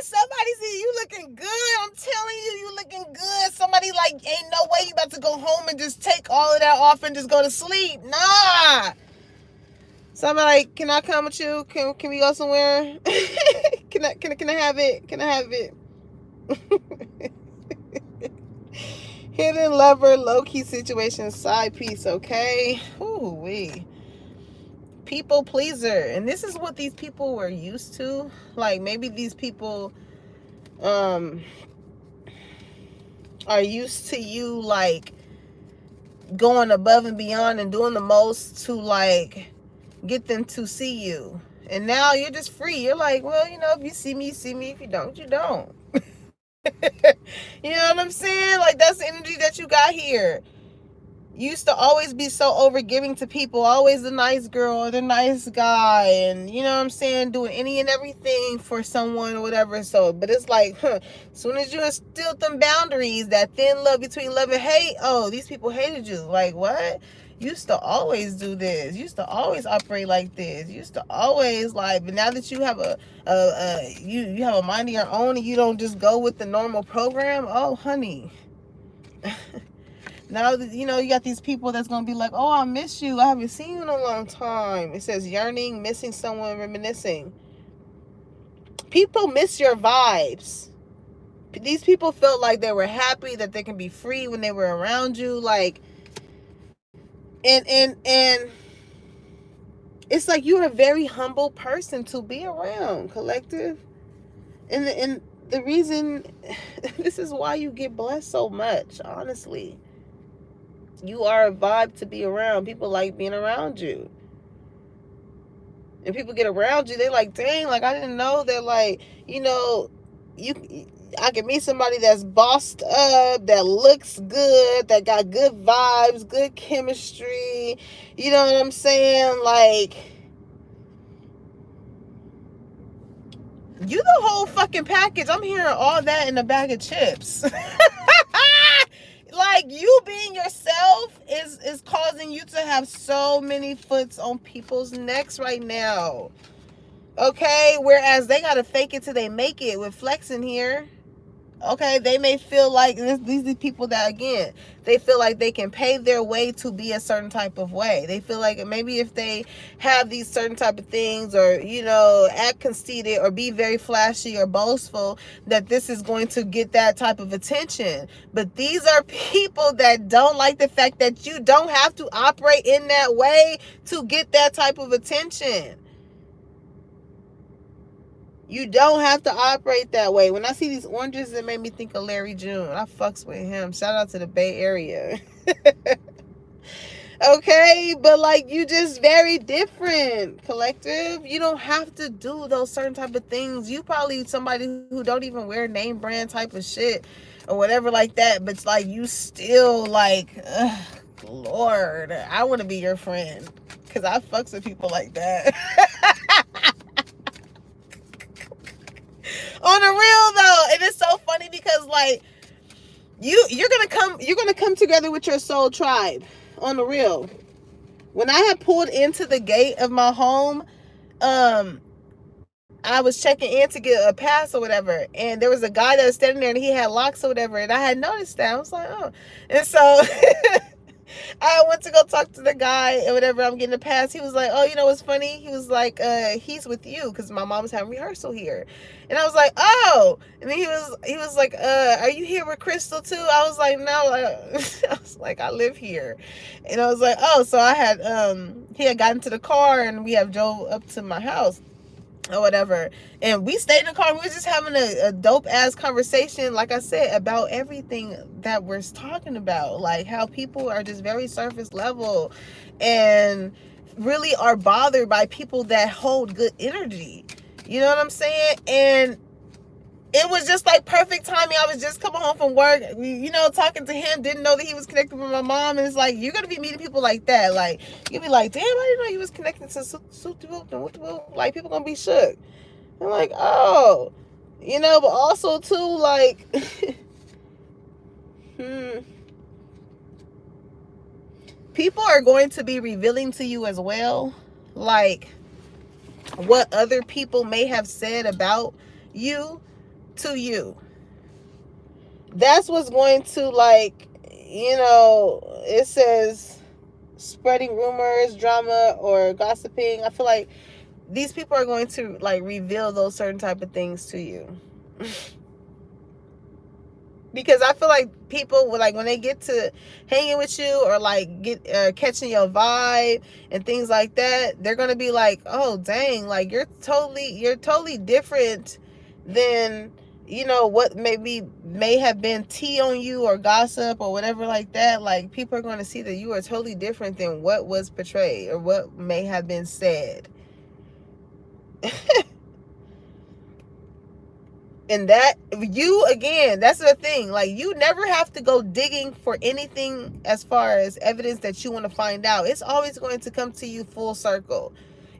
Somebody see you looking good. I'm telling you, you looking good. Somebody like, ain't no way you about to go home and just take all of that off and just go to sleep. Nah. Somebody like, can I come with you? Can we go somewhere? Can I have it? Can I have it? Hidden lover, low-key situation, side piece, okay? Ooh-wee. People pleaser. And this is what these people were used to. Like, maybe these people are used to you, like, going above and beyond and doing the most to, like, get them to see you. And now you're just free. You're like, well, you know, if you see me, you see me. If you don't, you don't. You know what I'm saying? Like, that's the energy that you got here. You used to always be so overgiving to people, always the nice girl or the nice guy, and you know what I'm saying, doing any and everything for someone or whatever. So, but it's like, as soon as you instilled them boundaries, that thin love between love and hate, oh, these people hated you. Like, what? You used to always do this. You used to always operate like this. You used to always like, but now that you have you have a mind of your own and you don't just go with the normal program, oh, honey. Now, you know, you got these people that's going to be like, oh, I miss you. I haven't seen you in a long time. It says yearning, missing someone, reminiscing. People miss your vibes. These people felt like they were happy that they can be free when they were around you. Like, and it's like you're a very humble person to be around, collective. And the reason, this is why you get blessed so much, honestly. You are a vibe to be around. People like being around you. And people get around you, they like, dang, like, I didn't know that, like, you know, I can meet somebody that's bossed up, that looks good, that got good vibes, good chemistry. You know what I'm saying? Like, you the whole fucking package. I'm hearing all that in a bag of chips. Like, you being yourself is causing you to have so many foots on people's necks right now. Okay? Whereas they gotta fake it till they make it with flexing here. Okay? They may feel like these are people that, again, they feel like they can pay their way to be a certain type of way. They feel like maybe if they have these certain type of things, or, you know, act conceited or be very flashy or boastful, that this is going to get that type of attention. But these are people that don't like the fact that you don't have to operate in that way to get that type of attention. You don't have to operate that way. When I see these oranges, it made me think of Larry June. I fucks with him. Shout out to the Bay Area. Okay, but like, you just very different, collective. You don't have to do those certain type of things. You probably somebody who don't even wear name brand type of shit or whatever like that, but it's like you still like, Lord, I want to be your friend because I fucks with people like that. On the real though, and it's so funny because like you're gonna come together with your soul tribe. On the real, when I had pulled into the gate of my home, I was checking in to get a pass or whatever, and there was a guy that was standing there and he had locks or whatever, and I had noticed that. I was like, oh. And so I went to go talk to the guy and whatever. I'm getting a pass. He was like, oh, you know what's funny? He was like, he's with you because my mom was having rehearsal here. And I was like, oh. And then he was like, are you here with Crystal too? I was like, no. I was like, I live here. And I was like, oh. So I had he had gotten to the car and we have drove up to my house or whatever, and we stayed in the car. We were just having a dope ass conversation, like I said, about everything that we're talking about, like how people are just very surface level and really are bothered by people that hold good energy. You know what I'm saying? And it was just like perfect timing. I was just coming home from work, you know, talking to him, didn't know that he was connected with my mom. And it's like, you're going to be meeting people like that. Like, you'll be like, damn, I didn't know you was connected to like, people going to be shook. I'm like, oh, you know, but also too, like, people are going to be revealing to you as well, like, what other people may have said about you to you. That's what's going to, like, you know, it says spreading rumors, drama, or gossiping. I feel like these people are going to, like, reveal those certain type of things to you. Because I feel like people, like, when they get to hanging with you or like get catching your vibe and things like that, they're gonna be like, oh dang, like you're totally different than, you know, what may have been tea on you or gossip or whatever like that. Like, people are going to see that you are totally different than what was portrayed or what may have been said. And that, you, again, that's the thing. Like, you never have to go digging for anything as far as evidence that you want to find out. It's always going to come to you full circle.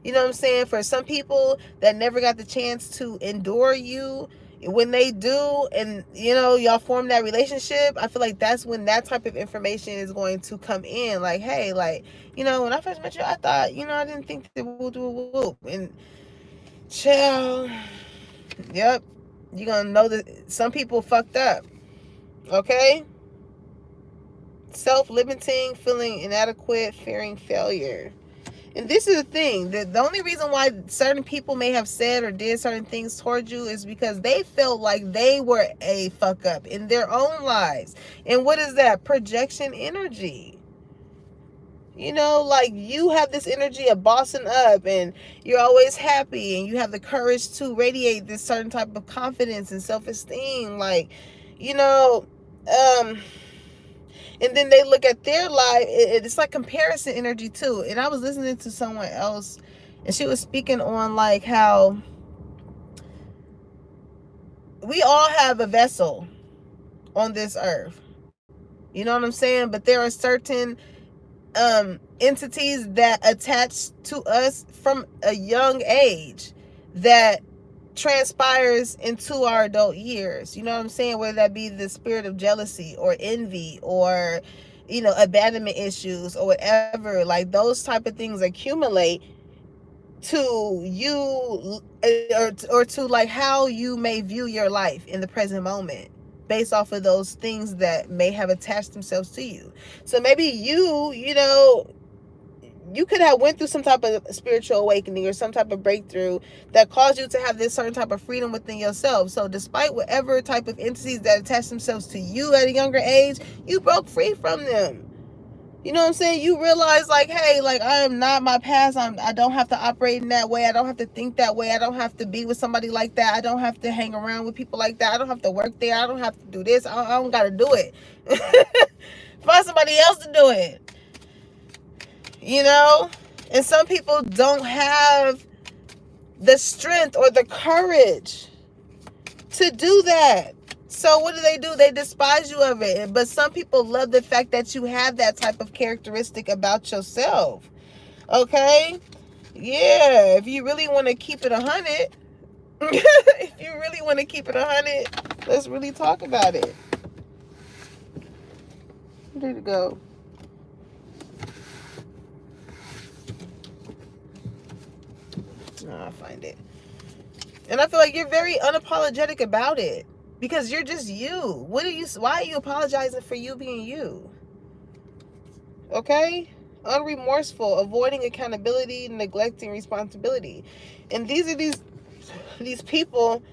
You know what I'm saying? For some people that never got the chance to endure you, when they do, and, you know, y'all form that relationship, I feel like that's when that type of information is going to come in. Like, hey, like, you know, when I first met you, I thought, you know, I didn't think that whoop, whoop, whoop. And chill. Yep. You're going to know that some people fucked up. Okay? Self-limiting, feeling inadequate, fearing failure. And this is the thing. The only reason why certain people may have said or did certain things towards you is because they felt like they were a fuck up in their own lives. And what is that? Projection energy. You know, like, you have this energy of bossing up and you're always happy and you have the courage to radiate this certain type of confidence and self-esteem. Like, you know, and then they look at their life. It's like comparison energy too. And I was listening to someone else and she was speaking on, like, how we all have a vessel on this earth. You know what I'm saying? But there are certain entities that attach to us from a young age that transpires into our adult years. You know what I'm saying? Whether that be the spirit of jealousy or envy or, you know, abandonment issues or whatever. Like, those type of things accumulate to you, or to, like, how you may view your life in the present moment, based off of those things that may have attached themselves to you. So maybe you know, you could have went through some type of spiritual awakening or some type of breakthrough that caused you to have this certain type of freedom within yourself. So despite whatever type of entities that attach themselves to you at a younger age, you broke free from them. You know what I'm saying? You realize, like, hey, like, I am not my past. I don't have to operate in that way. I don't have to think that way. I don't have to be with somebody like that. I don't have to hang around with people like that. I don't have to work there. I don't have to do this. I don't got to do it. Find somebody else to do it. You know? And some people don't have the strength or the courage to do that. So what do? They despise you of it. But some people love the fact that you have that type of characteristic about yourself. Okay? Yeah, if you really want to keep it 100, if you really want to keep it 100, let's really talk about it. Where did it go? No, I find it. And I feel like you're very unapologetic about it. Because you're just you. Why are you apologizing for you being you? Okay? Unremorseful, avoiding accountability, neglecting responsibility. And these are these people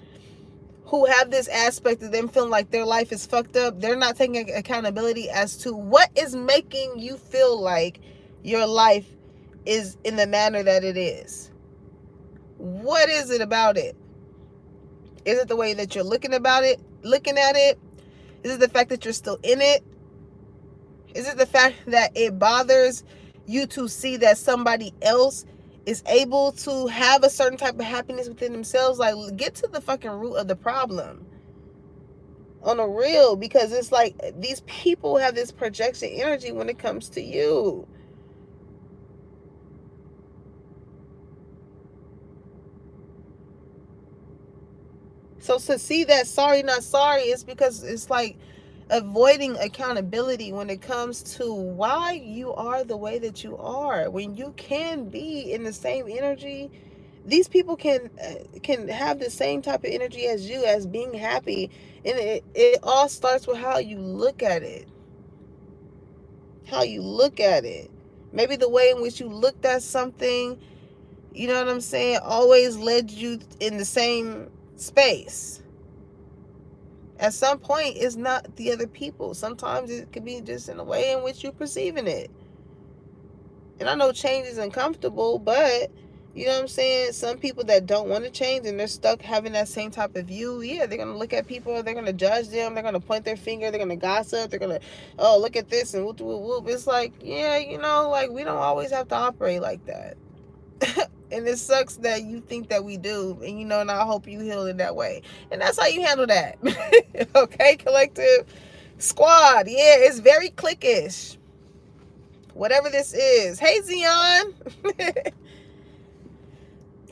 who have this aspect of them feeling like their life is fucked up. They're not taking accountability as to what is making you feel like your life is in the manner that it is. What is it about it? Is it the way that you're looking at it? Is it the fact that you're still in it? Is it the fact that it bothers you to see that somebody else is able to have a certain type of happiness within themselves? Like, get to the fucking root of the problem. On a real, because it's like these people have this projection energy when it comes to you. So to see that sorry not sorry is because it's like avoiding accountability when it comes to why you are the way that you are, when you can be in the same energy. These people can have the same type of energy as you, as being happy. And it all starts with how you look at it. How you look at it. Maybe the way in which you looked at something, you know what I'm saying, always led you in the same space. At some point, it's not the other people. Sometimes it could be just in the way in which you're perceiving it. And I know change is uncomfortable, but you know what I'm saying? Some people that don't want to change and they're stuck having that same type of view, yeah, they're going to look at people, they're going to judge them, they're going to point their finger, they're going to gossip, they're going to, oh, look at this and whoop, whoop, whoop. It's like, yeah, you know, like we don't always have to operate like that. And it sucks that you think that we do. And, you know, and I hope you heal in that way. And that's how you handle that. Okay, collective squad. Yeah, it's very cliquish. Whatever this is. Hey, Zion.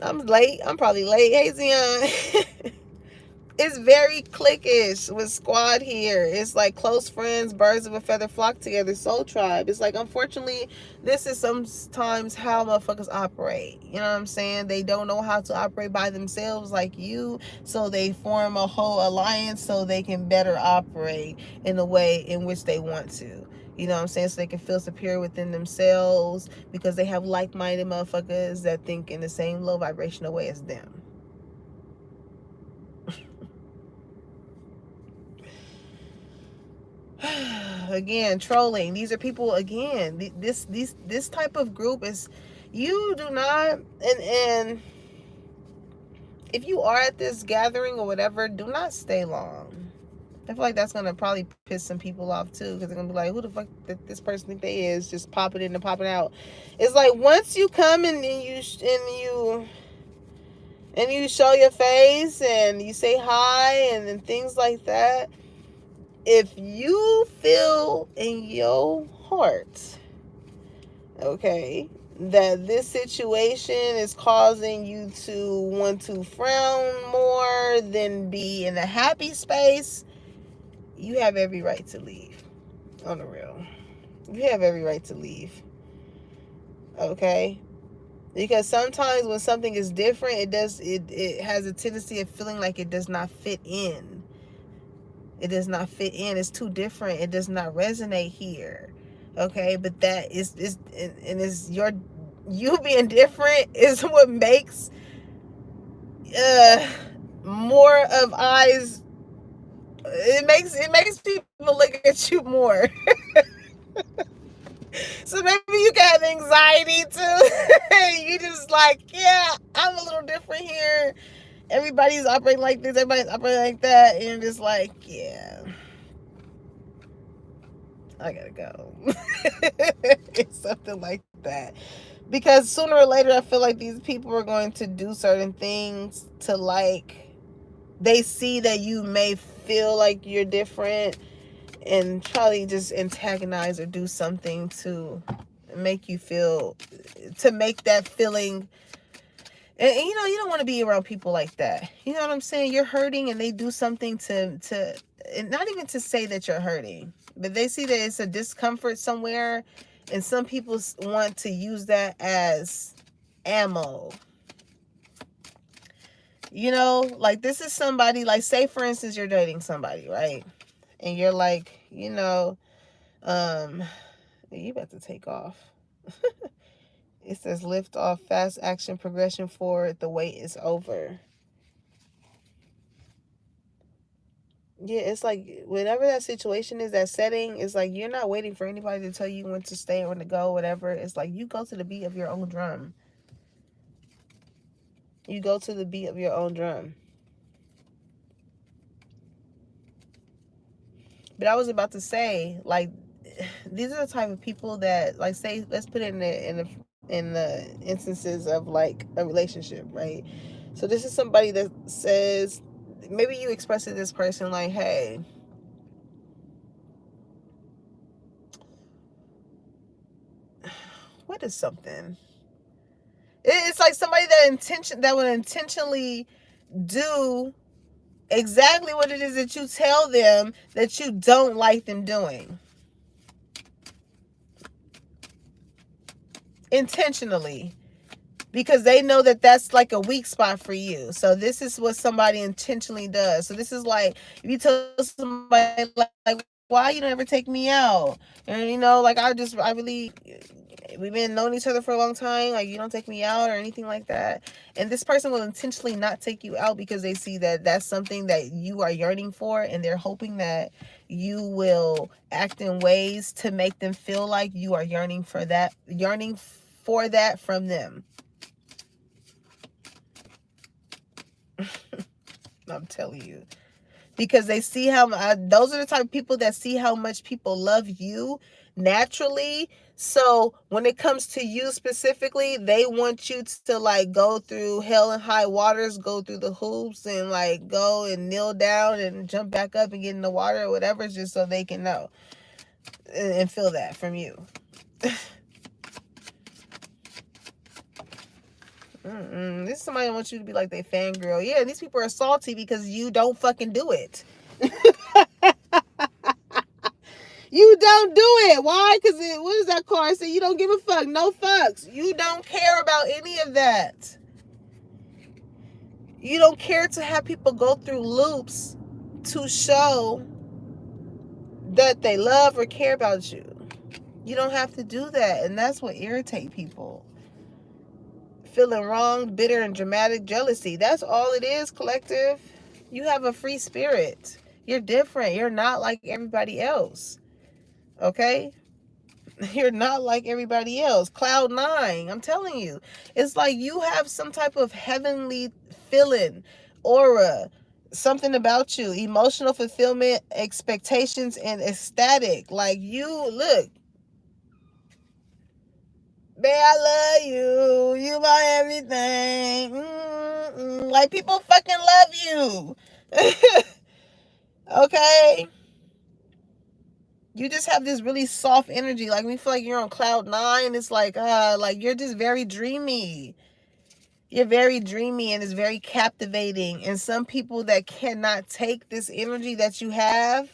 I'm late. I'm probably late. Hey, Zion. It's very cliquish with squad here. It's like close friends, birds of a feather flock together, soul tribe. It's like, unfortunately, this is sometimes how motherfuckers operate. You know what I'm saying? They don't know how to operate by themselves like you, so they form a whole alliance so they can better operate in the way in which they want to. You know what I'm saying? So they can feel superior within themselves because they have like-minded motherfuckers that think in the same low vibrational way as them. Again, trolling. These are people, again, this type of group is, you do not, and if you are at this gathering or whatever, do not stay long. I feel like that's gonna probably piss some people off too, because they're gonna be like, who the fuck did this person think they is, just popping in and popping out. It's like, once you come and you show your face and you say hi and things like that, if you feel in your heart, okay, that this situation is causing you to want to frown more than be in a happy space, you have every right to leave. On the real, you have every right to leave. Okay, because sometimes when something is different, it has a tendency of feeling like it does not fit in. It does not fit in. It's too different. It does not resonate here. Okay, but that is and is you being different is what makes more of eyes. It makes people look at you more. So maybe you got anxiety too. You just like, yeah, I'm a little different here. Everybody's operating like this. Everybody's operating like that, and you're just like, yeah, I gotta go. It's something like that. Because sooner or later, I feel like these people are going to do certain things to, like, they see that you may feel like you're different and probably just antagonize or do something to make you feel, to make that feeling. And you know, you don't want to be around people like that. You know what I'm saying? You're hurting and they do something to and not even to say that you're hurting, but they see that it's a discomfort somewhere, and some people want to use that as ammo. You know, like this is somebody, like say for instance you're dating somebody, right? And you're like, you about to take off. It says lift off, fast action, progression forward, the wait is over. Yeah, it's like whatever that situation is, that setting, is like you're not waiting for anybody to tell you when to stay or when to go, whatever. It's like you go to the beat of your own drum. You go to the beat of your own drum. But I was about to say, like, these are the type of people that, like, say, let's put it in the instances of like a relationship, right? So this is somebody that says, maybe you express to this person like, hey, what is something? It's like somebody that would intentionally do exactly what it is that you tell them that you don't like them doing. Intentionally. Because they know that that's like a weak spot for you. So this is what somebody intentionally does. So this is like, if you tell somebody like why you don't ever take me out? And like I really, we've been knowing each other for a long time, like you don't take me out or anything like that. And this person will intentionally not take you out because they see that that's something that you are yearning for, and they're hoping that you will act in ways to make them feel like you are yearning for that from them. I'm telling you. Because they see how, those are the type of people that see how much people love you naturally. So when it comes to you specifically, they want you to like go through hell and high waters, go through the hoops, and like go and kneel down and jump back up and get in the water or whatever, just so they can know and feel that from you. This is somebody that wants you to be like they fangirl. Yeah, these people are salty because you don't fucking do it. You don't do it. Why? Because what does that card say? You don't give a fuck. No fucks. You don't care about any of that. You don't care to have people go through loops to show that they love or care about you. You don't have to do that. And that's what irritates people. Feeling wrong, bitter, and dramatic jealousy. That's all it is, collective. You have a free spirit. You're different. You're not like everybody else. Okay? You're not like everybody else. Cloud 9, I'm telling you. It's like you have some type of heavenly feeling, aura, something about you, emotional fulfillment, expectations, and ecstatic. Like you, look, babe, I love you. You my everything. Like people fucking love you. Okay? You just have this really soft energy. Like we feel like you're on cloud 9. It's like you're just very dreamy. You're very dreamy, and it's very captivating. And some people that cannot take this energy that you have,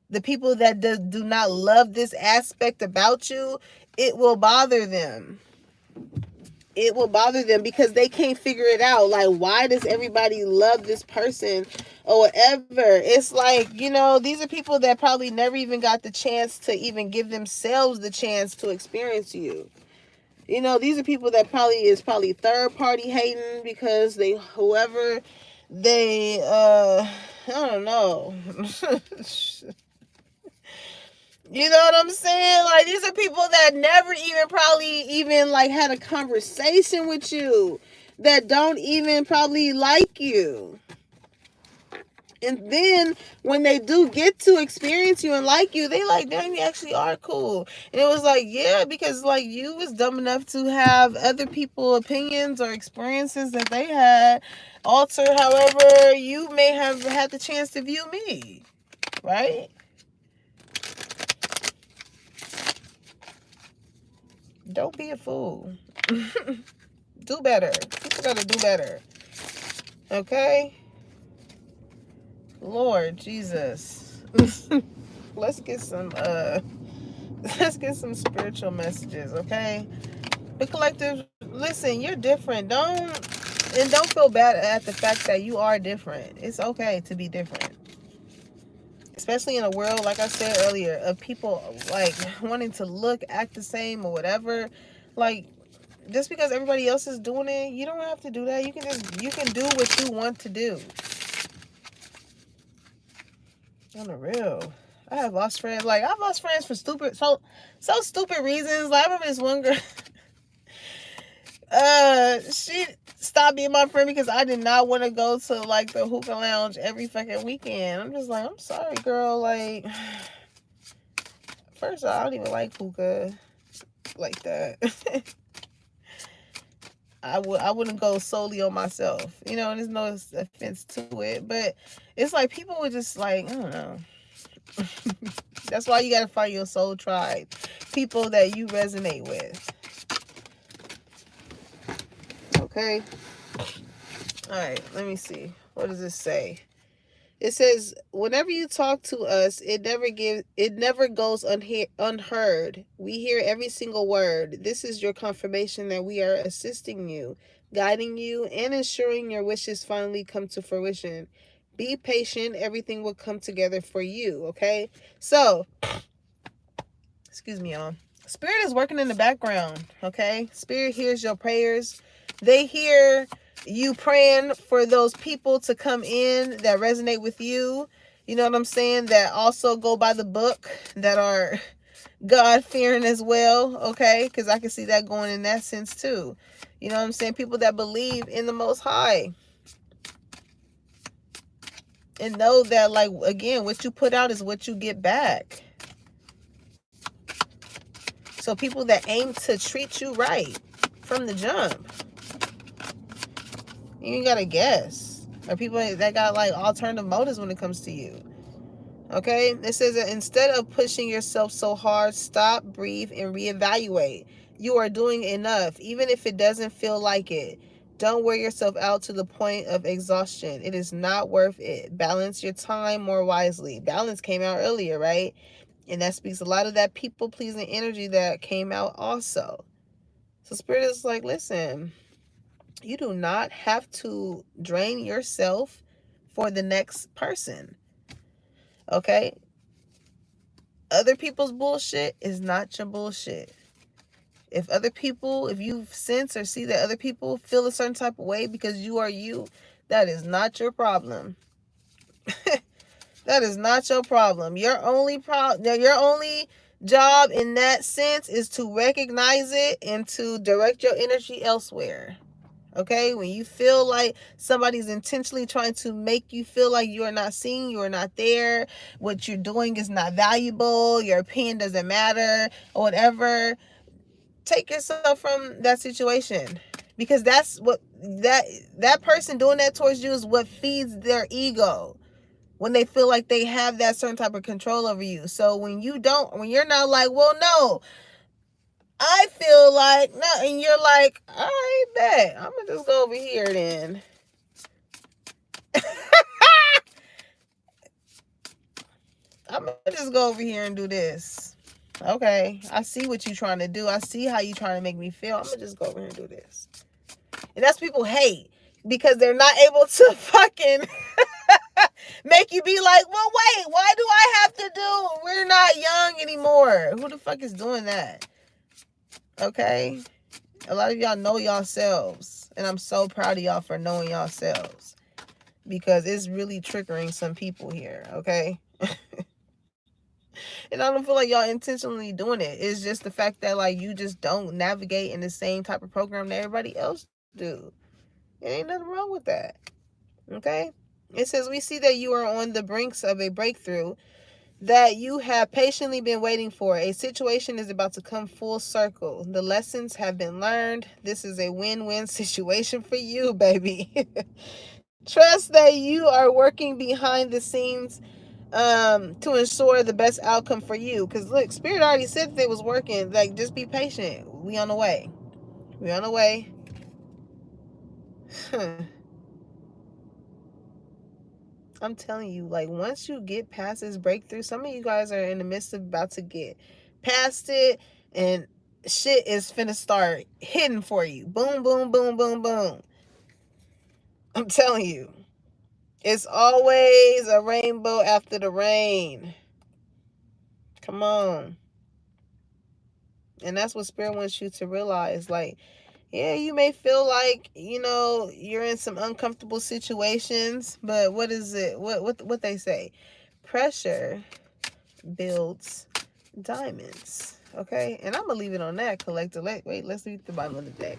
the people that do not love this aspect about you, it will bother them. It will bother them because they can't figure it out. Like, why does everybody love this person or whatever? It's like, these are people that probably never even got the chance to even give themselves the chance to experience you. These are people that probably third party hating because whoever they, I don't know. You know what I'm saying? Like, these are people that never even probably even like had a conversation with you, that don't even probably like you. And then when they do get to experience you and like you, they like, damn, you actually are cool. And it was like, yeah, because like you was dumb enough to have other people opinions or experiences that they had alter however you may have had the chance to view me. Right? Don't be a fool. Do better. People gotta do better. Okay? Lord Jesus. Let's get some spiritual messages, okay? But collective, listen, you're different. Don't And don't feel bad at the fact that you are different. It's okay to be different. Especially in a world, like I said earlier, of people like wanting to look, act the same or whatever. Like, just because everybody else is doing it, you don't have to do that. You can do what you want to do. On the real. I have lost friends. Like, I've lost friends for so stupid reasons. Like, I remember this one girl. She stopped being my friend because I did not want to go to like the hookah lounge every fucking weekend. I'm just like, I'm sorry, girl. Like, first of all, I don't even like hookah like that. I wouldn't go solely on myself, you know. And there's no offense to it, but it's like people would just like, I don't know. That's why you gotta find your soul tribe, people that you resonate with. Okay. All right. Let me see. What does this say? It says, whenever you talk to us, it never goes unheard. We hear every single word. This is your confirmation that we are assisting you, guiding you, and ensuring your wishes finally come to fruition. Be patient. Everything will come together for you, okay? So, excuse me, y'all. Spirit is working in the background, okay? Spirit hears your prayers. They hear you praying for those people to come in that resonate with you. You know what I'm saying? That also go by the book, that are God-fearing as well, okay? Because I can see that going in that sense too. You know what I'm saying? People that believe in the Most High. And know that, like, again, what you put out is what you get back. So people that aim to treat you right from the jump. You gotta guess. Or people that got like alternative motives when it comes to you. Okay? It says that instead of pushing yourself so hard, stop, breathe, and reevaluate. You are doing enough, even if it doesn't feel like it. Don't wear yourself out to the point of exhaustion. It is not worth it. Balance your time more wisely. Balance came out earlier, right? And that speaks a lot of that people-pleasing energy that came out also. So Spirit is like, listen, you do not have to drain yourself for the next person. Okay? Other people's bullshit is not your bullshit. If you sense or see that other people feel a certain type of way because you are you, that is not your problem. That is not your problem. Your only job in that sense is to recognize it and to direct your energy elsewhere. Okay? When you feel like somebody's intentionally trying to make you feel like you are not seen, you are not there, what you're doing is not valuable, your opinion doesn't matter, or whatever, take yourself from that situation. Because that's what that person doing that towards you is what feeds their ego. When they feel like they have that certain type of control over you. So when you're not like, well, no, I feel like, no, and you're like, all right, bet. I'm going to just go over here then. I'm going to just go over here and do this. Okay, I see what you're trying to do. I see how you're trying to make me feel. I'm going to just go over here and do this. And that's people hate because they're not able to fucking make you be like, well, wait, why do I have to do? We're not young anymore. Who the fuck is doing that? Okay? A lot of y'all know yourselves. And I'm so proud of y'all for knowing yourselves. Because it's really triggering some people here. Okay? And I don't feel like y'all intentionally doing it. It's just the fact that, like, you just don't navigate in the same type of program that everybody else do. There ain't nothing wrong with that. Okay? It says, we see that you are on the brinks of a breakthrough that you have patiently been waiting for. A situation is about to come full circle. The lessons have been learned. This is a win-win situation for you, baby. Trust that you are working behind the scenes to ensure the best outcome for you. Because look, Spirit already said that it was working. Like, just be patient. We on the way. We on the way. I'm telling you, like, once you get past this breakthrough, some of you guys are in the midst of about to get past it, and shit is finna start hitting for you. Boom, boom, boom, boom, boom. I'm telling you. It's always a rainbow after the rain. Come on. And that's what Spirit wants you to realize. Like, yeah, you may feel like, you're in some uncomfortable situations, but what is it? What they say? Pressure builds diamonds. Okay? And I'm going to leave it on that, collector. Wait, let's read the bottom of the deck.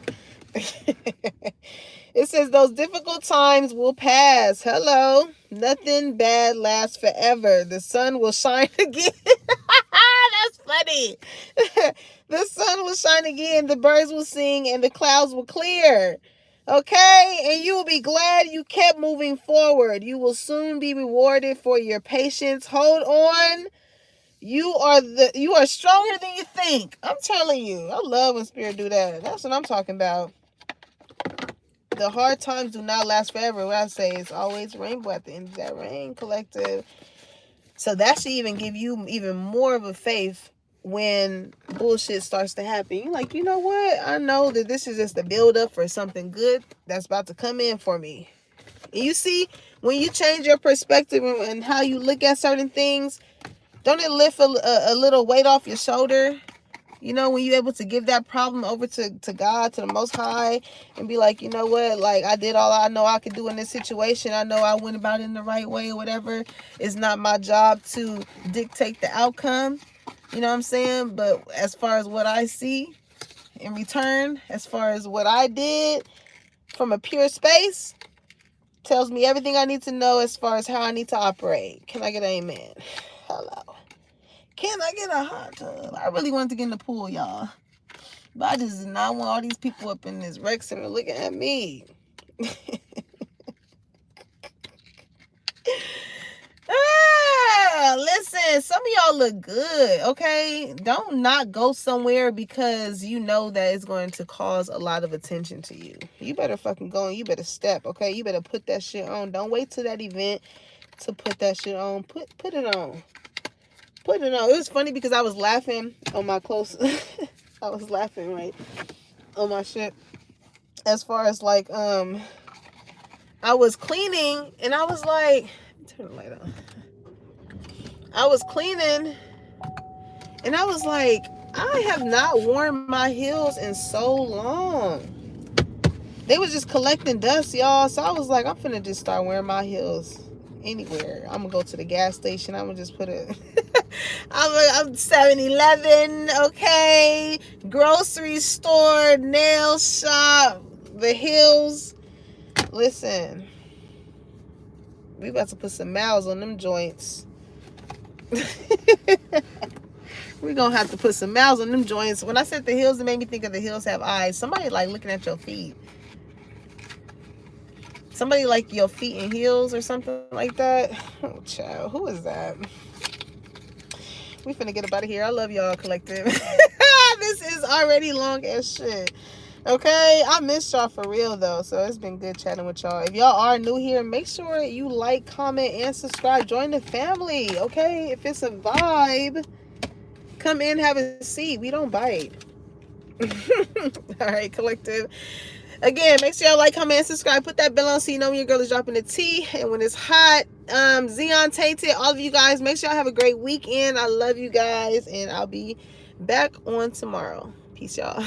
It says those difficult times will pass. Hello. Nothing bad lasts forever. The sun will shine again. That's funny. The sun will shine again. The birds will sing and the clouds will clear. Okay? And you will be glad you kept moving forward. You will soon be rewarded for your patience. Hold on. You are stronger than you think. I'm telling you. I love when Spirit do that. That's what I'm talking about. The hard times do not last forever. What I say is always rainbow at the end of that rain, collective. So that should even give you even more of a faith when bullshit starts to happen. You're like, you know what? I know that this is just a build up for something good that's about to come in for me. And you see, when you change your perspective and how you look at certain things, don't it lift a little weight off your shoulder? When you're able to give that problem over to God, to the Most High, and be like, you know what, like, I did all I know I could do in this situation. I know I went about it in the right way or whatever. It's not my job to dictate the outcome. You know what I'm saying? But as far as what I see in return, as far as what I did from a pure space, tells me everything I need to know as far as how I need to operate. Can I get an amen? Hello. Can I get a hot tub? I really wanted to get in the pool, y'all. But I just did not want all these people up in this rec center looking at me. Listen, some of y'all look good, okay? Don't not go somewhere because you know that it's going to cause a lot of attention to you. You better fucking go and you better step, okay? You better put that shit on. Don't wait till that event to put that shit on. Put it on. Put it on. It was funny because I was laughing on my close. I was laughing, right, on my shit. As far as like, I was cleaning and I was like, turn the light on. I was cleaning and I was like, I have not worn my heels in so long. They was just collecting dust, y'all. So I was like, I'm finna just start wearing my heels anywhere. I'm gonna go to the gas station. I'm gonna just put it. I'm 7-Eleven, okay, grocery store, nail shop, the hills. Listen, we about to put some miles on them joints. We're gonna have to put some miles on them joints. When I said the hills, it made me think of the hills have eyes. Somebody like looking at your feet. Somebody like your feet in heels or something like that. Oh, child, who is that? We finna get up out of here. I love y'all, collective. This is already long as shit. Okay, I missed y'all for real though, so it's been good chatting with y'all. If y'all are new here, make sure you like, comment, and subscribe. Join the family, okay? If it's a vibe, come in, have a seat. We don't bite. All right, collective. Again, make sure y'all like, comment, and subscribe. Put that bell on so you know when your girl is dropping the tea. And when it's hot, Xeon Tainted, all of you guys, make sure y'all have a great weekend. I love you guys, and I'll be back on tomorrow. Peace, y'all.